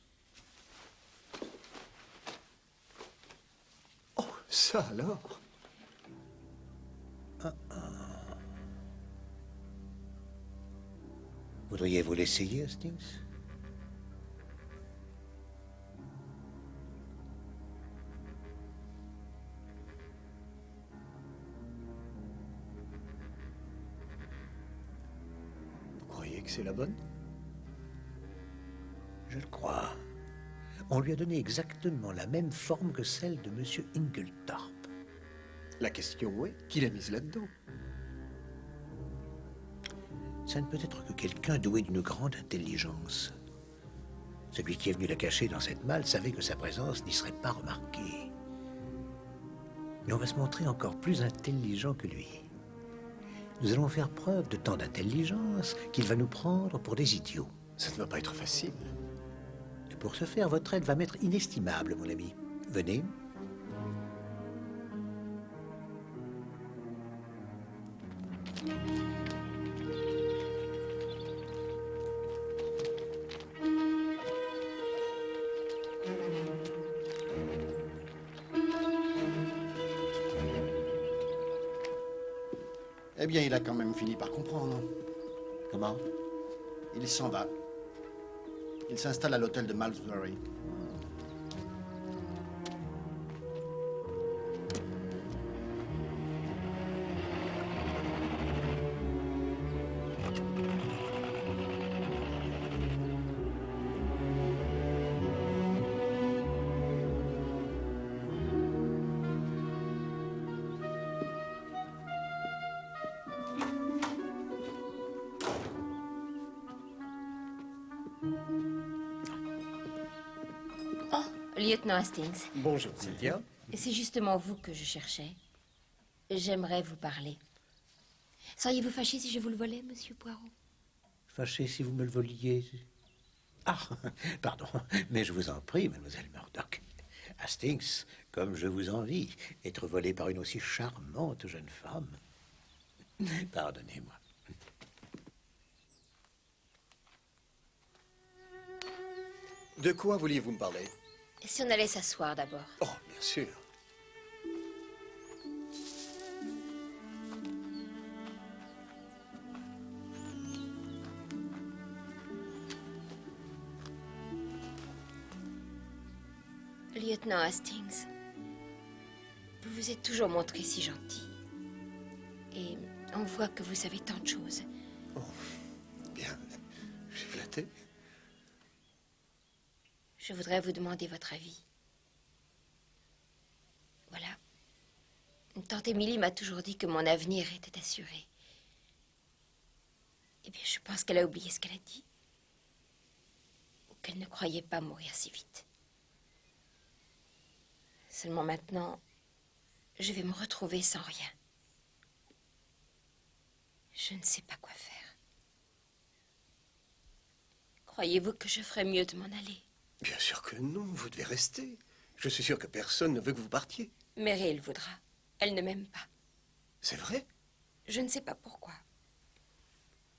Oh, ça alors? Voudriez-vous l'essayer, Hastings? Vous croyez que c'est la bonne? Je le crois. On lui a donné exactement la même forme que celle de Monsieur Inglethorpe. La question est, qui l'a mise là-dedans? Ça ne peut être que quelqu'un doué d'une grande intelligence. Celui qui est venu la cacher dans cette malle savait que sa présence n'y serait pas remarquée. Mais on va se montrer encore plus intelligent que lui. Nous allons faire preuve de tant d'intelligence qu'il va nous prendre pour des idiots. Ça ne va pas être facile. Et pour ce faire, votre aide va m'être inestimable, mon ami. Venez. Eh bien, il a quand même fini par comprendre. Comment? Il s'en va. Il s'installe à l'hôtel de Malmesbury. Lieutenant Hastings. Bonjour, Cynthia. C'est justement vous que je cherchais. J'aimerais vous parler. Seriez-vous fâché si je vous le volais, monsieur Poirot? Fâché si vous me le voliez. Ah, pardon, mais je vous en prie, mademoiselle Murdoch. Hastings, comme je vous envie, être volé par une aussi charmante jeune femme. Pardonnez-moi. De quoi vouliez-vous me parler? Si on allait s'asseoir d'abord. Oh, bien sûr. Lieutenant Hastings, vous vous êtes toujours montré si gentil. Et on voit que vous savez tant de choses. Oh, bien. Je suis flatté. Je voudrais vous demander votre avis. Voilà. Tante Émilie m'a toujours dit que mon avenir était assuré. Eh bien, je pense qu'elle a oublié ce qu'elle a dit. Ou qu'elle ne croyait pas mourir si vite. Seulement maintenant, je vais me retrouver sans rien. Je ne sais pas quoi faire. Croyez-vous que je ferais mieux de m'en aller? Bien sûr que non, vous devez rester. Je suis sûr que personne ne veut que vous partiez. Mary le voudra. Elle ne m'aime pas. C'est vrai? Je ne sais pas pourquoi.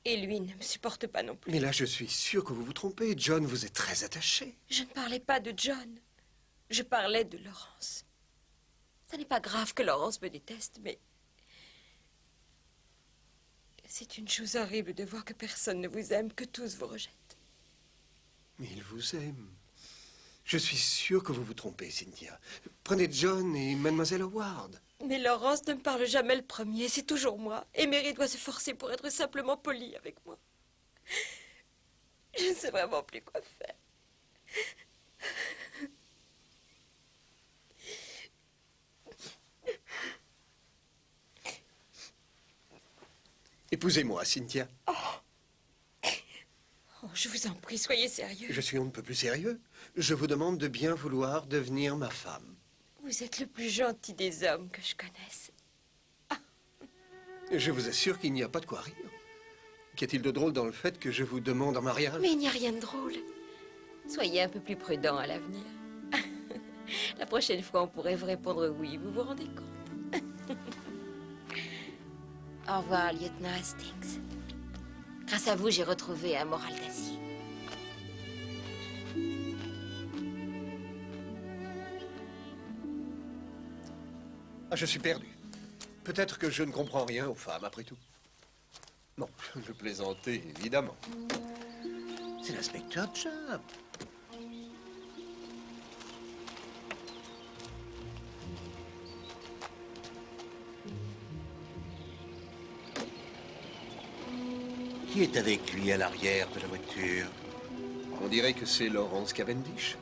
Et lui ne me supporte pas non plus. Mais là, je suis sûr que vous vous trompez. John vous est très attaché. Je ne parlais pas de John. Je parlais de Laurence. Ce n'est pas grave que Laurence me déteste, mais... c'est une chose horrible de voir que personne ne vous aime, que tous vous rejettent. Mais il vous aime. Je suis sûr que vous vous trompez, Cynthia. Prenez John et Mademoiselle Howard. Mais Laurence ne me parle jamais le premier, c'est toujours moi. Et Mary doit se forcer pour être simplement polie avec moi. Je ne sais vraiment plus quoi faire. Épousez-moi, Cynthia. Oh, je vous en prie, soyez sérieux. Je suis on ne peut plus sérieux. Je vous demande de bien vouloir devenir ma femme. Vous êtes le plus gentil des hommes que je connaisse. Je vous assure qu'il n'y a pas de quoi rire. Qu'y a-t-il de drôle dans le fait que je vous demande en mariage? Mais il n'y a rien de drôle. Soyez un peu plus prudent à l'avenir. La prochaine fois, on pourrait vous répondre oui, vous vous rendez compte? Au revoir, lieutenant Hastings. Grâce à vous, j'ai retrouvé un moral d'acier. Ah, je suis perdu. Peut-être que je ne comprends rien aux femmes, après tout. Non, je plaisantais, évidemment. C'est l'inspecteur Chubb. Qui est avec lui à l'arrière de la voiture? On dirait que c'est Laurence Cavendish.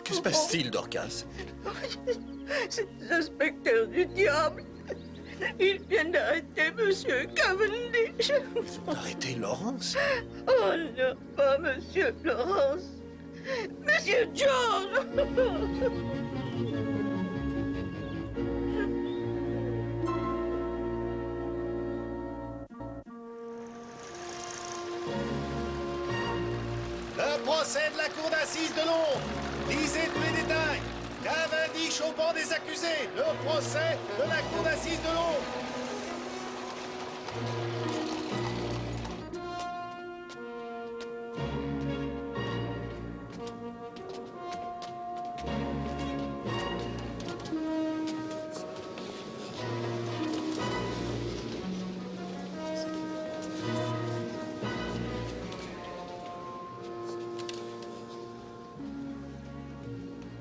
Que se passe-t-il, Dorcas? C'est l'inspecteur du diable. Ils viennent d'arrêter Monsieur Cavendish. Ils ont arrêté Laurence? Oh non, pas Monsieur Laurence. Monsieur John. Le procès de la cour d'assises de Londres. Lisez tous les détails. Cavendish au banc des accusés. Le procès de la cour d'assises de Londres.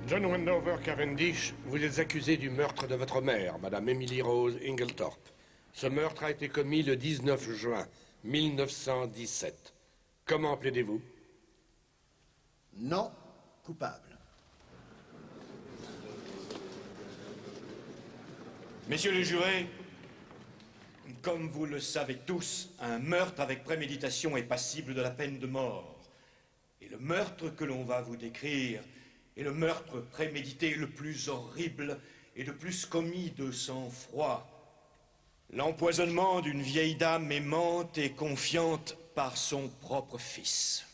John Wendover Cavendish, vous êtes accusé du meurtre de votre mère, Madame Emily Rose Inglethorpe. Ce meurtre a été commis le 19 juin 1917. Comment plaidez-vous? Non coupable. Messieurs les jurés, comme vous le savez tous, un meurtre avec préméditation est passible de la peine de mort. Et le meurtre que l'on va vous décrire est le meurtre prémédité le plus horrible et le plus commis de sang-froid. L'empoisonnement d'une vieille dame aimante et confiante par son propre fils.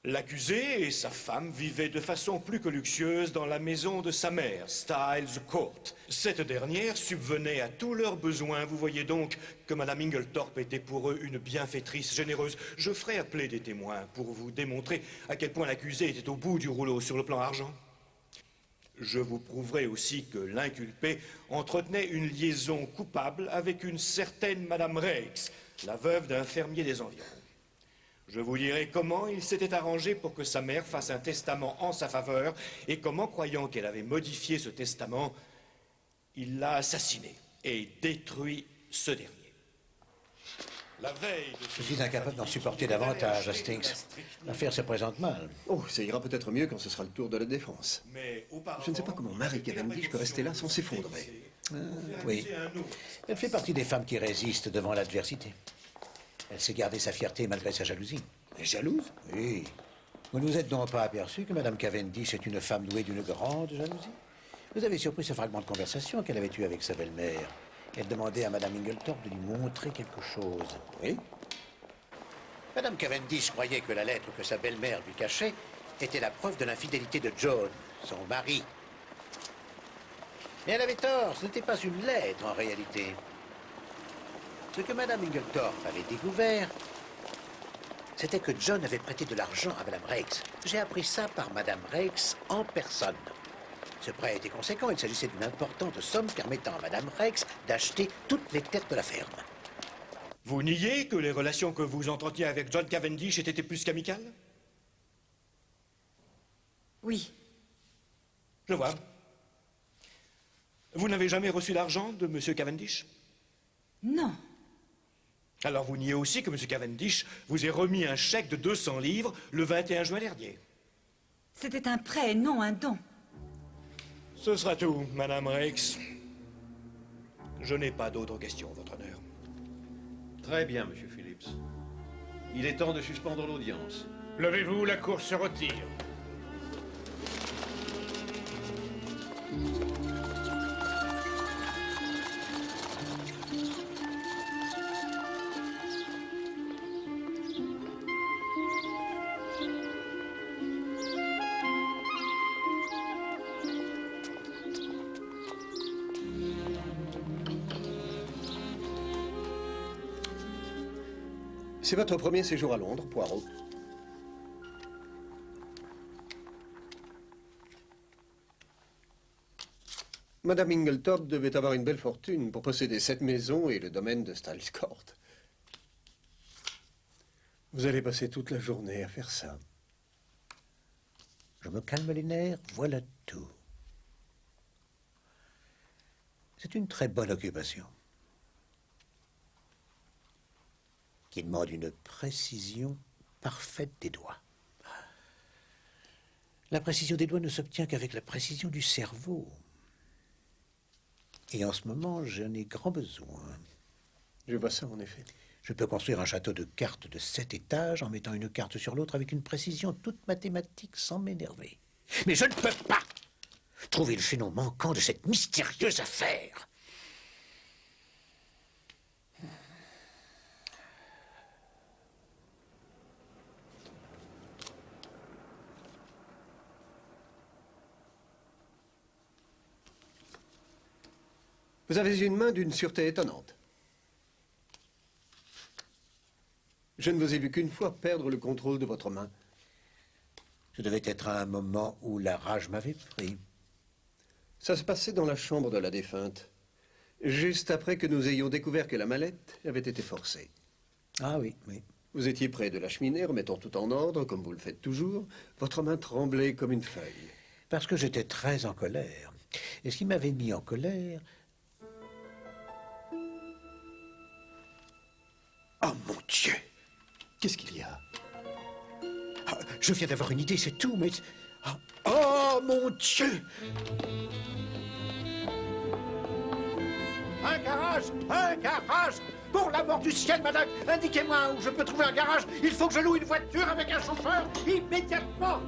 L'accusé et sa femme vivaient de façon plus que luxueuse dans la maison de sa mère, Styles Court. Cette dernière subvenait à tous leurs besoins. Vous voyez donc que Madame Inglethorpe était pour eux une bienfaitrice généreuse. Je ferai appeler des témoins pour vous démontrer à quel point l'accusé était au bout du rouleau sur le plan argent. Je vous prouverai aussi que l'inculpé entretenait une liaison coupable avec une certaine Madame Raikes, la veuve d'un fermier des environs. Je vous dirai comment il s'était arrangé pour que sa mère fasse un testament en sa faveur et comment, croyant qu'elle avait modifié ce testament, il l'a assassiné et détruit ce dernier. La veille de Je suis incapable d'en supporter davantage, Hastings. L'affaire se présente mal. Oh, ça ira peut-être mieux quand ce sera le tour de la défense. Je ne sais pas comment Mary Cavendish peut rester là sans s'effondrer. Oui. Elle fait partie des femmes qui résistent devant l'adversité. Elle sait garder sa fierté malgré sa jalousie. Elle est jalouse? Oui. Vous ne vous êtes donc pas aperçu que Madame Cavendish est une femme douée d'une grande jalousie? Vous avez surpris ce fragment de conversation qu'elle avait eu avec sa belle-mère. Elle demandait à Madame Inglethorpe de lui montrer quelque chose. Oui? Madame Cavendish croyait que la lettre que sa belle-mère lui cachait était la preuve de l'infidélité de John, son mari. Mais elle avait tort, ce n'était pas une lettre en réalité. Ce que Madame Inglethorpe avait découvert, c'était que John avait prêté de l'argent à Madame Raikes. J'ai appris ça par Madame Raikes en personne. Ce prêt était conséquent, il s'agissait d'une importante somme permettant à Madame Raikes d'acheter toutes les terres de la ferme. Vous niez que les relations que vous entreteniez avec John Cavendish étaient plus qu'amicales? Oui. Je vois. Vous n'avez jamais reçu d'argent de Monsieur Cavendish? Non. Alors vous niez aussi que M. Cavendish vous ait remis un chèque de 200 livres le 21 juin dernier. C'était un prêt et non un don. Ce sera tout, Madame Rex. Je n'ai pas d'autres questions, Votre Honneur. Très bien, Monsieur Phillips. Il est temps de suspendre l'audience. Levez-vous, la cour se retire. C'est votre premier séjour à Londres, Poirot. Madame Ingletop devait avoir une belle fortune pour posséder cette maison et le domaine de Styles Court. Vous allez passer toute la journée à faire ça. Je me calme les nerfs, voilà tout. C'est une très bonne occupation, qui demande une précision parfaite des doigts. La précision des doigts ne s'obtient qu'avec la précision du cerveau. Et en ce moment, j'en ai grand besoin. Je vois ça, en effet. Je peux construire un château de cartes de 7 étages en mettant une carte sur l'autre avec une précision toute mathématique sans m'énerver. Mais je ne peux pas trouver le chaînon manquant de cette mystérieuse affaire. Vous avez une main d'une sûreté étonnante. Je ne vous ai vu qu'une fois perdre le contrôle de votre main. Ce devait être à un moment où la rage m'avait pris. Ça se passait dans la chambre de la défunte, juste après que nous ayons découvert que la mallette avait été forcée. Ah oui, oui. Vous étiez près de la cheminée, remettant tout en ordre, comme vous le faites toujours. Votre main tremblait comme une feuille. Parce que j'étais très en colère. Et ce qui m'avait mis en colère... Oh mon Dieu! Qu'est-ce qu'il y a? Ah, je viens d'avoir une idée, c'est tout, mais... Ah, oh mon Dieu! Un garage! Un garage! Pour l'amour du ciel, madame, indiquez-moi où je peux trouver un garage. Il faut que je loue une voiture avec un chauffeur immédiatement.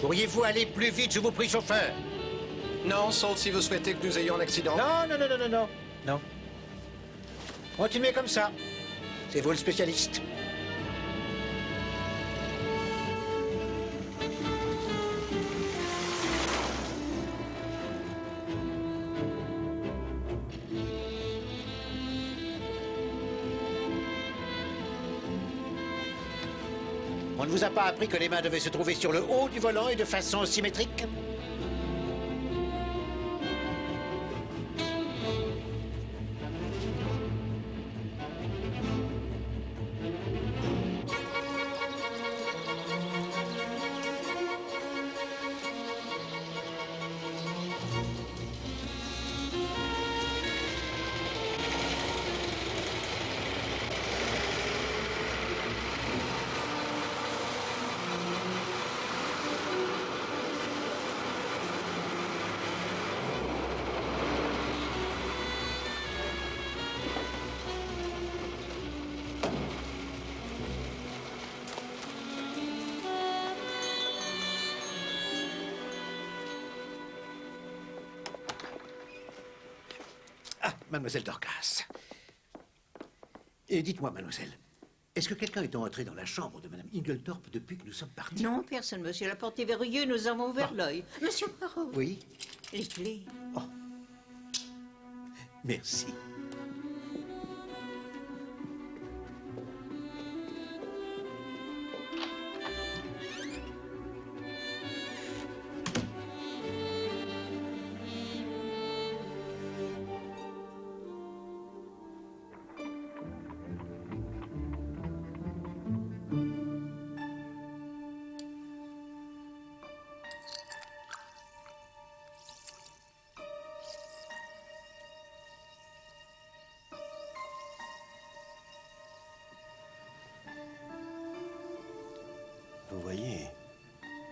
Pourriez-vous aller plus vite, je vous prie, chauffeur? Non, sauf si vous souhaitez que nous ayons un accident. Non, non, non, non, non, non, non. Continuez comme ça. C'est vous le spécialiste. On ne vous a pas appris que les mains devaient se trouver sur le haut du volant et de façon symétrique? Mademoiselle Dorcas. Et dites-moi, mademoiselle, est-ce que quelqu'un est entré dans la chambre de Madame Inglethorpe depuis que nous sommes partis? Non, personne, monsieur. La porte est verrouillée, nous avons ouvert l'œil. Monsieur Poirot. Oui. Les clés. Oh. Merci.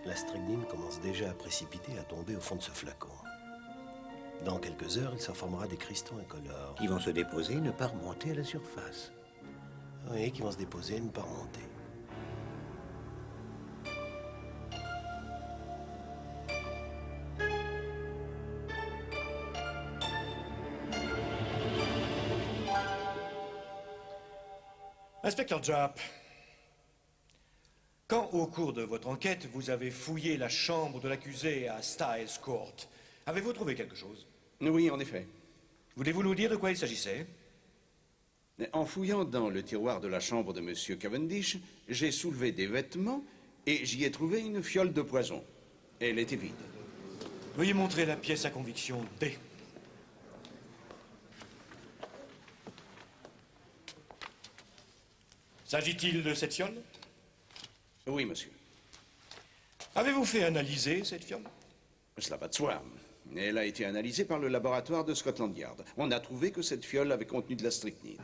La strychnine commence déjà à précipiter, à tomber au fond de ce flacon. Dans quelques heures, il s'en formera des cristaux incolores. Qui vont se déposer et ne pas remonter à la surface. Oui, qui vont se déposer et ne pas remonter. Inspecteur Japp, quand au cours de votre enquête, vous avez fouillé la chambre de l'accusé à Styles Court, avez-vous trouvé quelque chose? Oui, en effet. Voulez-vous nous dire de quoi il s'agissait? En fouillant dans le tiroir de la chambre de Monsieur Cavendish, j'ai soulevé des vêtements et j'y ai trouvé une fiole de poison. Elle était vide. Veuillez montrer la pièce à conviction D. S'agit-il de cette fiole? Oui, monsieur. Avez-vous fait analyser cette fiole? Cela va de soi. Elle a été analysée par le laboratoire de Scotland Yard. On a trouvé que cette fiole avait contenu de la strychnine.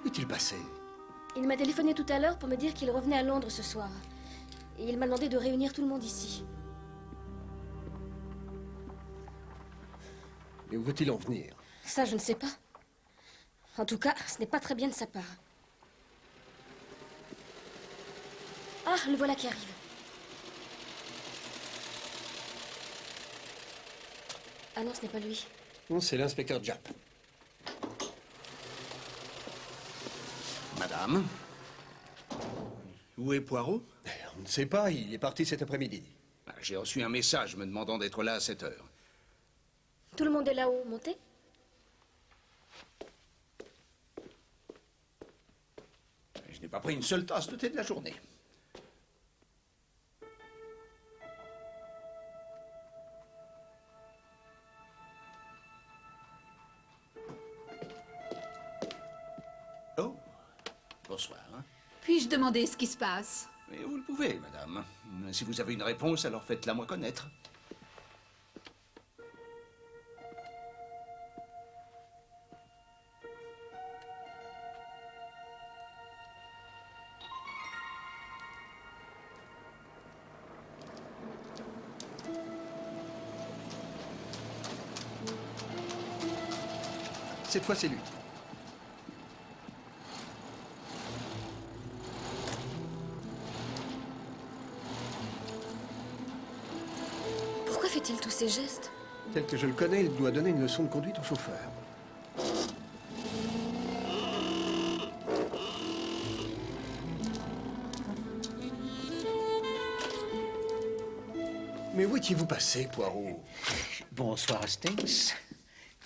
Où est-il passé? Il m'a téléphoné tout à l'heure pour me dire qu'il revenait à Londres ce soir. Et il m'a demandé de réunir tout le monde ici. Et où veut-il en venir? Ça, je ne sais pas. En tout cas, ce n'est pas très bien de sa part. Ah, le voilà qui arrive. Ah non, ce n'est pas lui. Non, c'est l'inspecteur Japp. Madame, où est Poirot? On ne sait pas, il est parti cet après-midi. J'ai reçu un message me demandant d'être là à 7 heures. Tout le monde est là-haut, montez. Je n'ai pas pris une seule tasse de thé de la journée. Oh, bonsoir. Puis-je demander ce qui se passe? Mais vous le pouvez, madame. Si vous avez une réponse, alors faites-la moi connaître. Cette fois, c'est lui. Pourquoi fait-il tous ces gestes? Tel que je le connais, il doit donner une leçon de conduite au chauffeur. Mais où étiez-vous passé, Poirot? Bonsoir, Hastings.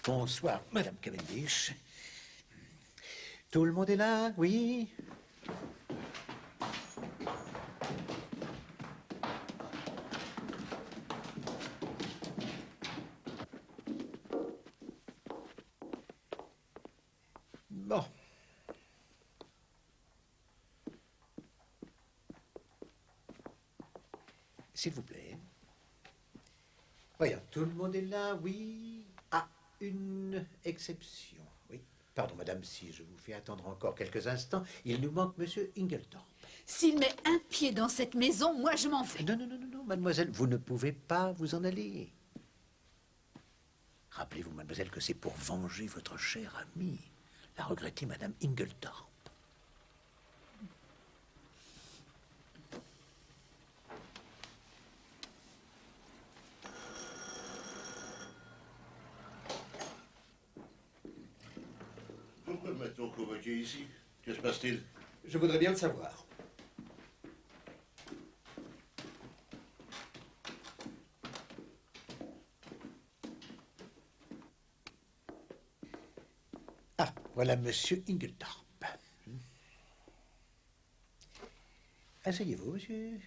Bonsoir, Madame Cavendish. Tout le monde est là, oui? Bon. S'il vous plaît. Voyons, tout le monde est là, oui? Ah, une exception, oui. Pardon, madame, si je vous fais attendre encore quelques instants, il nous manque monsieur Inglethorpe. S'il met un pied dans cette maison, moi je m'en vais. Non, non, non, non, non, mademoiselle, vous ne pouvez pas vous en aller. Rappelez-vous, mademoiselle, que c'est pour venger votre chère amie, la regrettée madame Inglethorpe. Pourquoi m'a-t-on convoqué ici? Que se passe-t-il? Je voudrais bien le savoir. Ah, voilà monsieur Inglethorpe. Asseyez-vous, monsieur.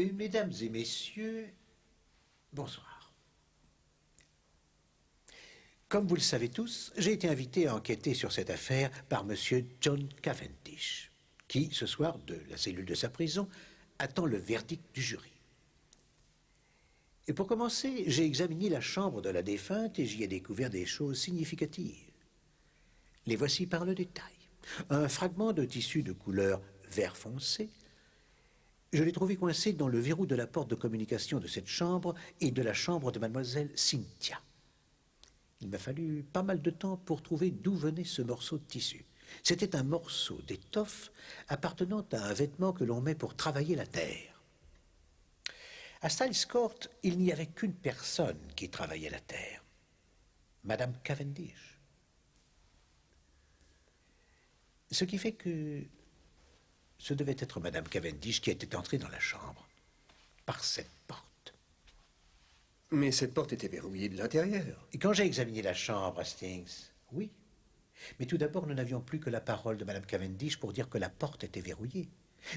Mesdames et messieurs, bonsoir. Comme vous le savez tous, j'ai été invité à enquêter sur cette affaire par monsieur John Cavendish, qui, ce soir, de la cellule de sa prison, attend le verdict du jury. Et pour commencer, j'ai examiné la chambre de la défunte et j'y ai découvert des choses significatives. Les voici par le détail. Un fragment de tissu de couleur vert foncé. Je l'ai trouvé coincé dans le verrou de la porte de communication de cette chambre et de la chambre de mademoiselle Cynthia. Il m'a fallu pas mal de temps pour trouver d'où venait ce morceau de tissu. C'était un morceau d'étoffe appartenant à un vêtement que l'on met pour travailler la terre. À Styles Court, il n'y avait qu'une personne qui travaillait la terre. Madame Cavendish. Ce qui fait que ce devait être Madame Cavendish qui était entrée dans la chambre, par cette porte. Mais cette porte était verrouillée de l'intérieur. Et quand j'ai examiné la chambre, Hastings, oui. Mais tout d'abord, nous n'avions plus que la parole de Madame Cavendish pour dire que la porte était verrouillée.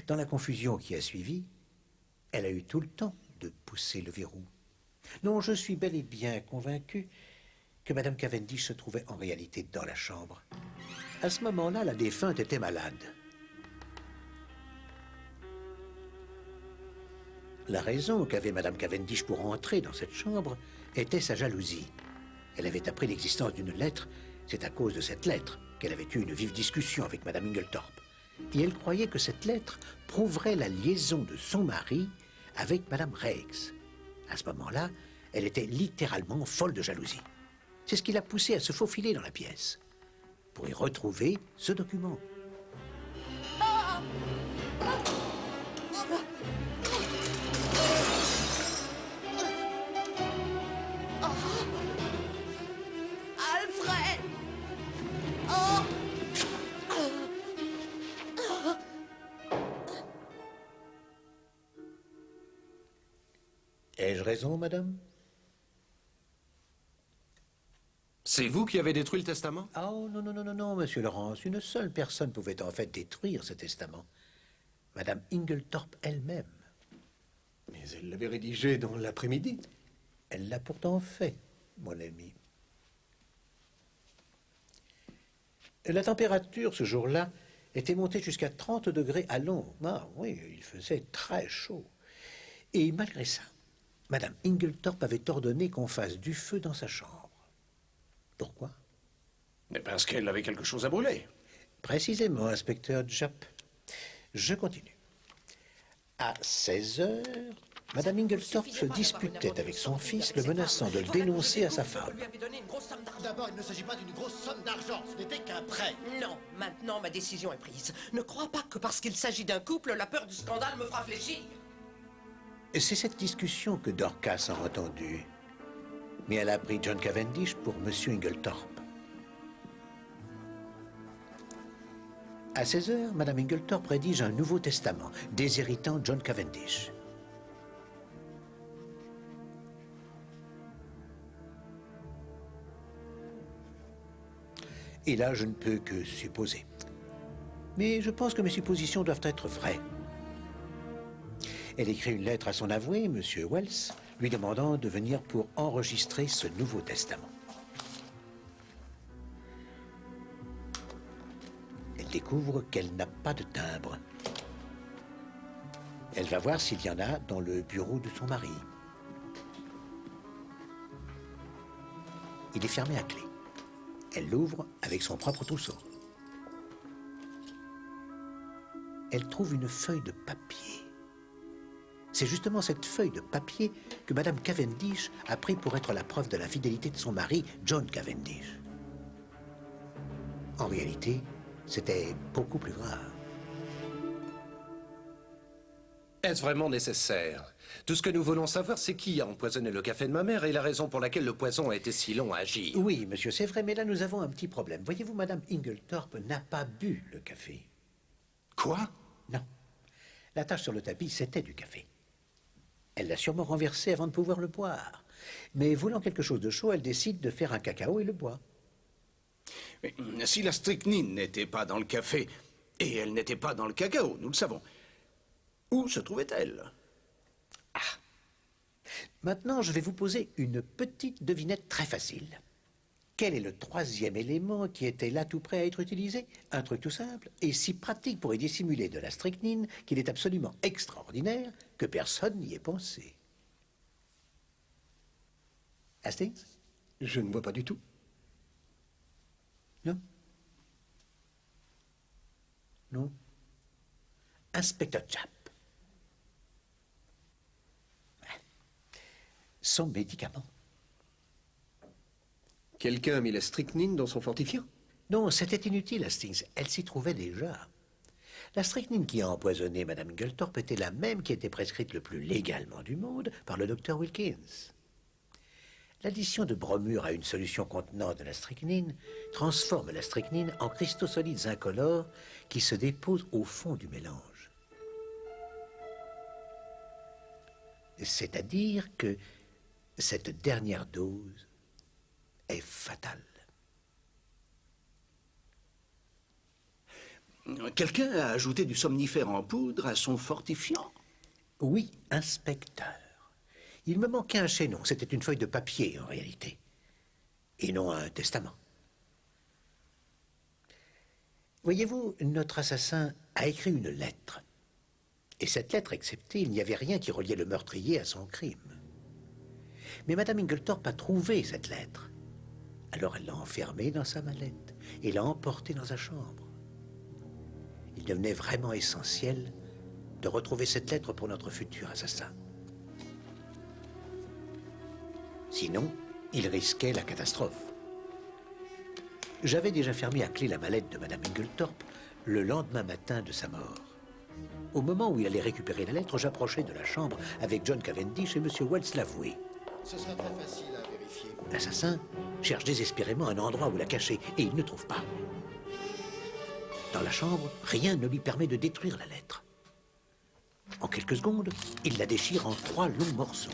Dans la confusion qui a suivi, elle a eu tout le temps de pousser le verrou. Non, je suis bel et bien convaincu que Madame Cavendish se trouvait en réalité dans la chambre. À ce moment-là, la défunte était malade. La raison qu'avait Madame Cavendish pour entrer dans cette chambre était sa jalousie. Elle avait appris l'existence d'une lettre. C'est à cause de cette lettre qu'elle avait eu une vive discussion avec Madame Inglethorpe. Et elle croyait que cette lettre prouverait la liaison de son mari avec Madame Rex. À ce moment-là, elle était littéralement folle de jalousie. C'est ce qui l'a poussée à se faufiler dans la pièce pour y retrouver ce document. Alfred! Oh! Ai-je raison, madame? C'est vous qui avez détruit le testament? Oh, non, non, non, non, non, monsieur Lawrence. Une seule personne pouvait en fait détruire ce testament. Madame Inglethorpe elle-même. Mais elle l'avait rédigé dans l'après-midi. Elle l'a pourtant fait, mon ami. La température, ce jour-là, était montée jusqu'à 30 degrés à Londres. Ah oui, il faisait très chaud. Et malgré ça, Madame Inglethorpe avait ordonné qu'on fasse du feu dans sa chambre. Pourquoi? Mais parce qu'elle avait quelque chose à brûler. Précisément, inspecteur Jupp. Je continue. À 16 heures, Madame Inglethorpe se disputait avec son fils, le menaçant de le dénoncer à sa femme. D'abord, il ne s'agit pas d'une grosse somme d'argent, ce n'était qu'un prêt. Non, maintenant ma décision est prise. Ne crois pas que parce qu'il s'agit d'un couple, la peur du scandale me fera fléchir. C'est cette discussion que Dorcas a entendue. Mais elle a pris John Cavendish pour Monsieur Inglethorpe. À 16 heures, Madame Inglethorpe rédige un nouveau testament, déshéritant John Cavendish. Et là, je ne peux que supposer. Mais je pense que mes suppositions doivent être vraies. Elle écrit une lettre à son avoué, Monsieur Wells, lui demandant de venir pour enregistrer ce nouveau testament. Elle découvre qu'elle n'a pas de timbre. Elle va voir s'il y en a dans le bureau de son mari. Il est fermé à clé. Elle l'ouvre avec son propre trousseau. Elle trouve une feuille de papier. C'est justement cette feuille de papier que Madame Cavendish a pris pour être la preuve de la fidélité de son mari, John Cavendish. En réalité, c'était beaucoup plus grave. Est-ce vraiment nécessaire? Tout ce que nous voulons savoir, c'est qui a empoisonné le café de ma mère et la raison pour laquelle le poison a été si long à agir. Oui, monsieur, c'est vrai, mais là, nous avons un petit problème. Voyez-vous, Madame Inglethorpe n'a pas bu le café. Quoi? Non. La tache sur le tapis, c'était du café. Elle l'a sûrement renversé avant de pouvoir le boire. Mais voulant quelque chose de chaud, elle décide de faire un cacao et le boit. Mais si la strychnine n'était pas dans le café, et elle n'était pas dans le cacao, nous le savons, où se trouvait-elle? Maintenant, je vais vous poser une petite devinette très facile. Quel est le troisième élément qui était là tout prêt à être utilisé? Un truc tout simple et si pratique pour y dissimuler de la strychnine qu'il est absolument extraordinaire que personne n'y ait pensé. Hastings? Je ne vois pas du tout. Non? Non? Inspecteur Japp. Son médicament. Quelqu'un a mis la strychnine dans son fortifiant? Non, c'était inutile, Hastings. Elle s'y trouvait déjà. La strychnine qui a empoisonné Mme Inglethorpe était la même qui était prescrite le plus légalement du monde par le docteur Wilkins. L'addition de bromure à une solution contenant de la strychnine transforme la strychnine en cristaux solides incolores qui se déposent au fond du mélange. C'est-à-dire que cette dernière dose est fatale. Quelqu'un a ajouté du somnifère en poudre à son fortifiant? Oui, inspecteur. Il me manquait un chaînon. C'était une feuille de papier, en réalité. Et non un testament. Voyez-vous, notre assassin a écrit une lettre. Et cette lettre acceptée, il n'y avait rien qui reliait le meurtrier à son crime. Mais Mme Inglethorpe a trouvé cette lettre. Alors elle l'a enfermée dans sa mallette et l'a emportée dans sa chambre. Il devenait vraiment essentiel de retrouver cette lettre pour notre futur assassin. Sinon, il risquait la catastrophe. J'avais déjà fermé à clé la mallette de Mme Inglethorpe le lendemain matin de sa mort. Au moment où il allait récupérer la lettre, j'approchais de la chambre avec John Cavendish et M. Wells l'avoué. Ce sera très facile à vérifier. L'assassin cherche désespérément un endroit où la cacher et il ne trouve pas. Dans la chambre, rien ne lui permet de détruire la lettre. En quelques secondes, il la déchire en 3 longs morceaux.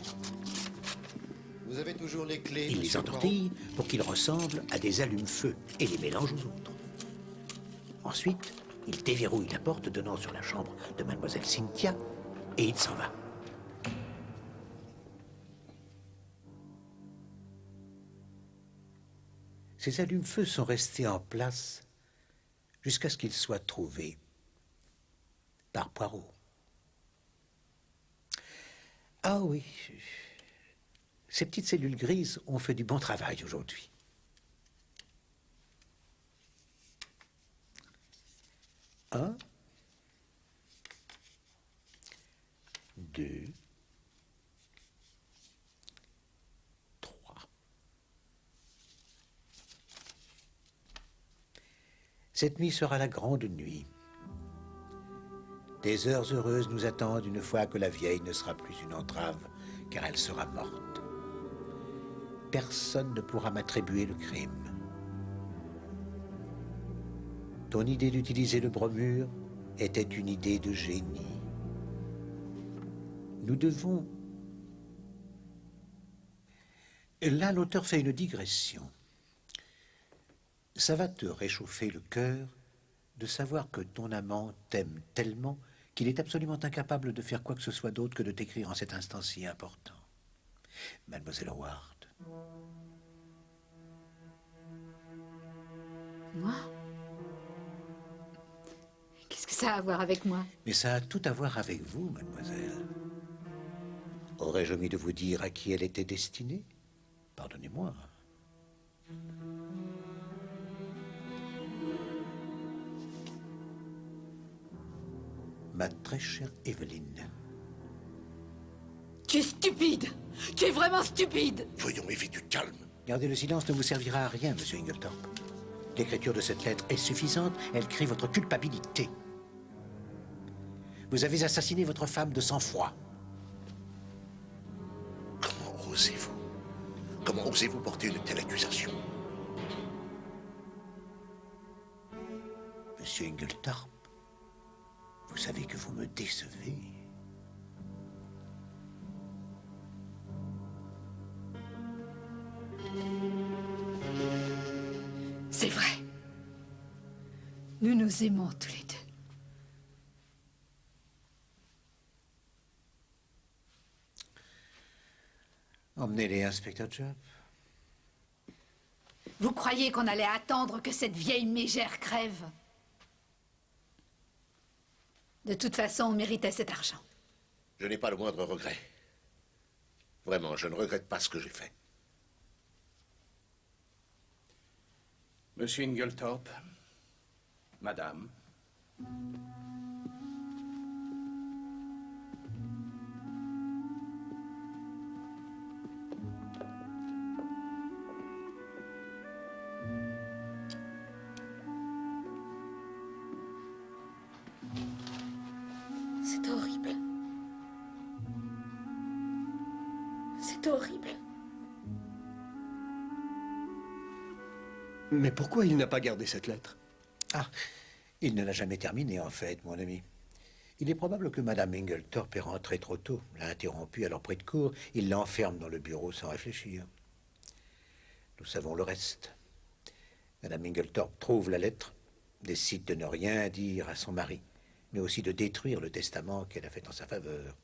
Vous avez toujours les clés, Il les monsieur entortille pour qu'ils ressemblent à des allumes-feu et les mélange aux autres. Ensuite, il déverrouille la porte donnant sur la chambre de Mademoiselle Cynthia et il s'en va. Ces allumes-feu sont restés en place jusqu'à ce qu'ils soient trouvés par Poirot. Ah oui, ces petites cellules grises ont fait du bon travail aujourd'hui. Un, 2, 3. Cette nuit sera la grande nuit. Des heures heureuses nous attendent une fois que la vieille ne sera plus une entrave, car elle sera morte. Personne ne pourra m'attribuer le crime. Ton idée d'utiliser le bromure était une idée de génie. Nous devons... Là, l'auteur fait une digression. Ça va te réchauffer le cœur de savoir que ton amant t'aime tellement qu'il est absolument incapable de faire quoi que ce soit d'autre que de t'écrire en cet instant si important. Mademoiselle Howard. Moi? Qu'est-ce que ça a à voir avec moi? Mais ça a tout à voir avec vous, mademoiselle. Aurais-je omis de vous dire à qui elle était destinée? Pardonnez-moi. Ma très chère Evelyne. Tu es stupide! Tu es vraiment stupide! Voyons, Evie, du calme. Garder le silence ne vous servira à rien, monsieur Inglethorpe. L'écriture de cette lettre est suffisante, elle crie votre culpabilité. Vous avez assassiné votre femme de sang-froid. Comment osez-vous? Comment osez-vous porter une telle accusation? Monsieur Inglethorpe, vous savez que vous me décevez. C'est vrai. Nous nous aimons tous les deux. Emmenez-les, inspecteur Jupp. Vous croyez qu'on allait attendre que cette vieille mégère crève? De toute façon, on méritait cet argent. Je n'ai pas le moindre regret. Vraiment, je ne regrette pas ce que j'ai fait. Monsieur Inglethorpe, Madame. C'est horrible. C'est horrible. Mais pourquoi il n'a pas gardé cette lettre? Ah, il ne l'a jamais terminée, en fait, mon ami. Il est probable que Madame Inglethorpe est rentrée trop tôt, l'a interrompue à leur prix de cour, il l'enferme dans le bureau sans réfléchir. Nous savons le reste. Madame Inglethorpe trouve la lettre, décide de ne rien dire à son mari, mais aussi de détruire le testament qu'elle a fait en sa faveur.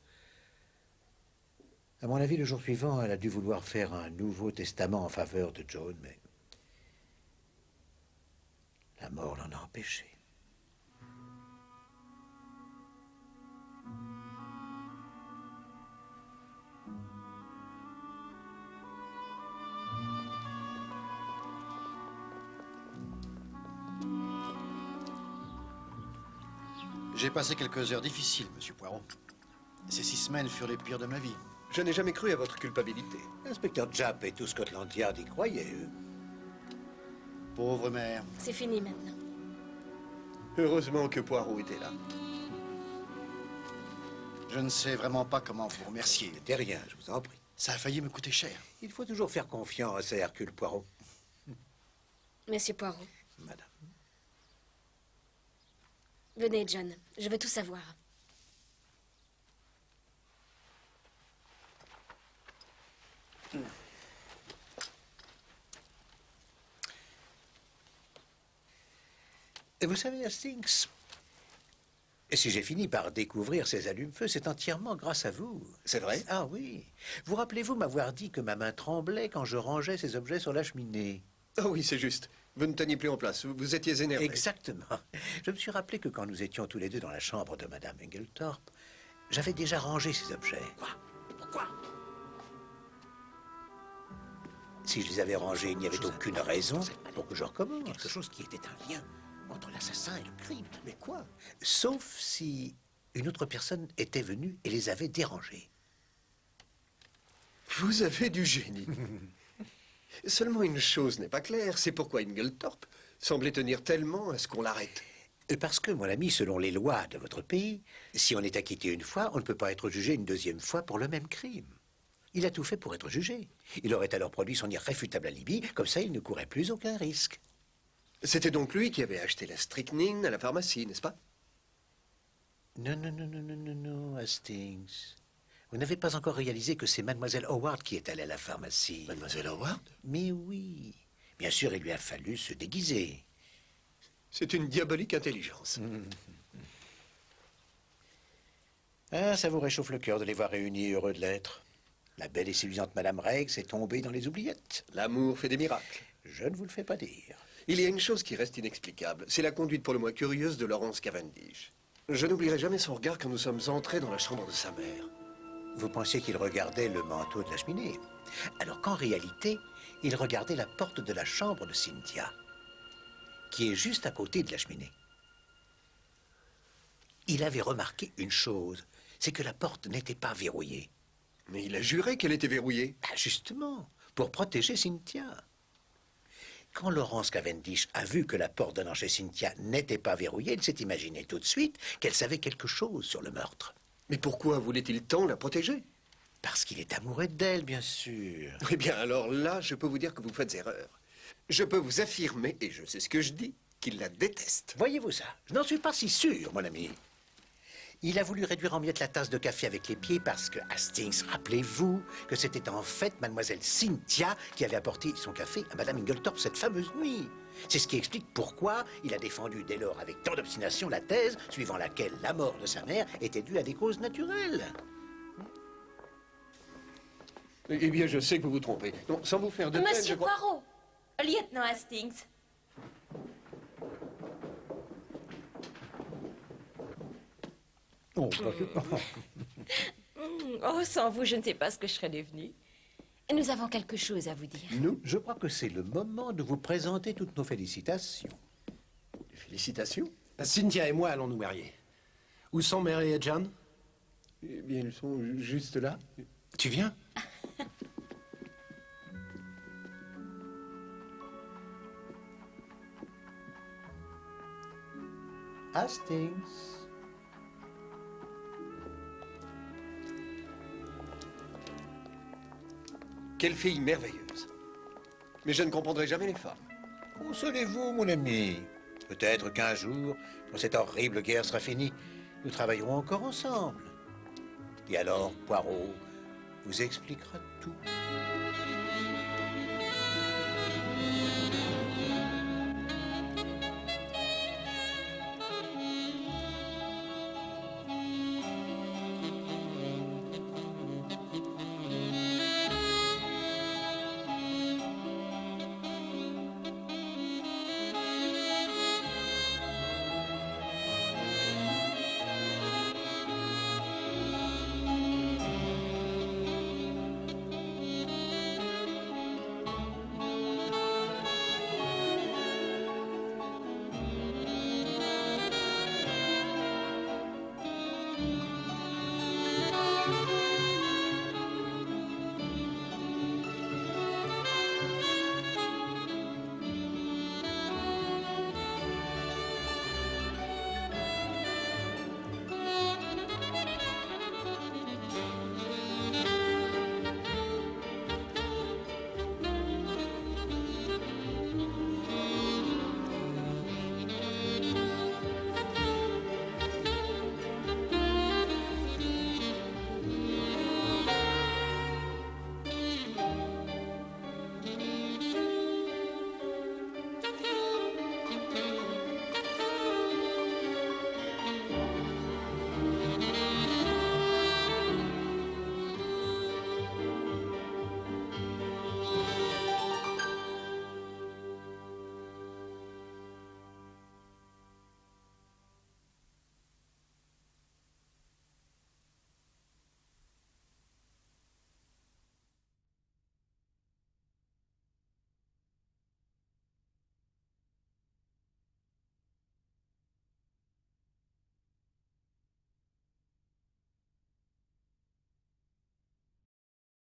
À mon avis, le jour suivant, elle a dû vouloir faire un nouveau testament en faveur de Joan, mais la mort l'en a empêché. J'ai passé quelques heures difficiles, monsieur Poirot. Ces 6 semaines furent les pires de ma vie. Je n'ai jamais cru à votre culpabilité. L'inspecteur Jupp et tout Scotland Yard y croyaient, eux. Pauvre mère. C'est fini maintenant. Heureusement que Poirot était là. Je ne sais vraiment pas comment vous remercier. De rien, je vous en prie. Ça a failli me coûter cher. Il faut toujours faire confiance à Hercule Poirot. Monsieur Poirot. Madame. Venez, John. Je veux tout savoir. Et vous savez, Hastings, si j'ai fini par découvrir ces allumes-feu, c'est entièrement grâce à vous. C'est vrai? Ah oui. Vous rappelez-vous m'avoir dit que ma main tremblait quand je rangeais ces objets sur la cheminée? Oh oui, c'est juste. Vous ne teniez plus en place. Vous étiez énervé. Exactement. Je me suis rappelé que quand nous étions tous les deux dans la chambre de Madame Inglethorpe, j'avais déjà rangé ces objets. Quoi? Pourquoi? Si je les avais rangés, il n'y avait aucune raison pour que je recommence. Quelque chose qui était un lien entre l'assassin et le crime. Mais quoi? Sauf si une autre personne était venue et les avait dérangés. Vous avez du génie. Seulement une chose n'est pas claire, c'est pourquoi Inglethorpe semblait tenir tellement à ce qu'on l'arrête. Parce que, mon ami, selon les lois de votre pays, si on est acquitté une fois, on ne peut pas être jugé une deuxième fois pour le même crime. Il a tout fait pour être jugé. Il aurait alors produit son irréfutable alibi, comme ça il ne courait plus aucun risque. C'était donc lui qui avait acheté la strychnine à la pharmacie, n'est-ce pas? Non, non, non, non, non, non, non, Hastings. Vous n'avez pas encore réalisé que c'est Mademoiselle Howard qui est allée à la pharmacie. Mademoiselle Howard? Mais oui. Bien sûr, il lui a fallu se déguiser. C'est une diabolique intelligence. Ah, ça vous réchauffe le cœur de les voir réunis heureux de l'être. La belle et séduisante Madame Rex est tombée dans les oubliettes. L'amour fait des miracles. Je ne vous le fais pas dire. Il y a une chose qui reste inexplicable. C'est la conduite pour le moins curieuse de Laurence Cavendish. Je n'oublierai jamais son regard quand nous sommes entrés dans la chambre de sa mère. Vous pensiez qu'il regardait le manteau de la cheminée, alors qu'en réalité, il regardait la porte de la chambre de Cynthia, qui est juste à côté de la cheminée. Il avait remarqué une chose, c'est que la porte n'était pas verrouillée. Mais il a juré qu'elle était verrouillée. Ah, justement, pour protéger Cynthia. Quand Laurence Cavendish a vu que la porte donnant chez Cynthia n'était pas verrouillée, il s'est imaginé tout de suite qu'elle savait quelque chose sur le meurtre. Mais pourquoi voulait-il tant la protéger? Parce qu'il est amoureux d'elle, bien sûr. Eh bien, alors là, je peux vous dire que vous faites erreur. Je peux vous affirmer, et je sais ce que je dis, qu'il la déteste. Voyez-vous ça? Je n'en suis pas si sûr, mon ami. Il a voulu réduire en miettes la tasse de café avec les pieds parce que, Hastings, rappelez-vous que c'était en fait Mademoiselle Cynthia qui avait apporté son café à Madame Inglethorpe cette fameuse nuit. C'est ce qui explique pourquoi il a défendu dès lors avec tant d'obstination la thèse suivant laquelle la mort de sa mère était due à des causes naturelles. Eh bien, je sais que vous vous trompez. Non, sans vous faire de peine, je Monsieur crois... Poirot, lieutenant Hastings. Oh, Oh, sans vous, je ne sais pas ce que je serais devenue. Nous avons quelque chose à vous dire. Nous, je crois que c'est le moment de vous présenter toutes nos félicitations. Félicitations. Cynthia et moi allons nous marier. Où sont Mary et John? Eh bien, ils sont juste là. Tu viens? Hastings. Quelle fille merveilleuse. Mais je ne comprendrai jamais les femmes. Consolez-vous, mon ami. Peut-être qu'un jour, quand cette horrible guerre sera finie, nous travaillerons encore ensemble. Et alors, Poirot vous expliquera tout.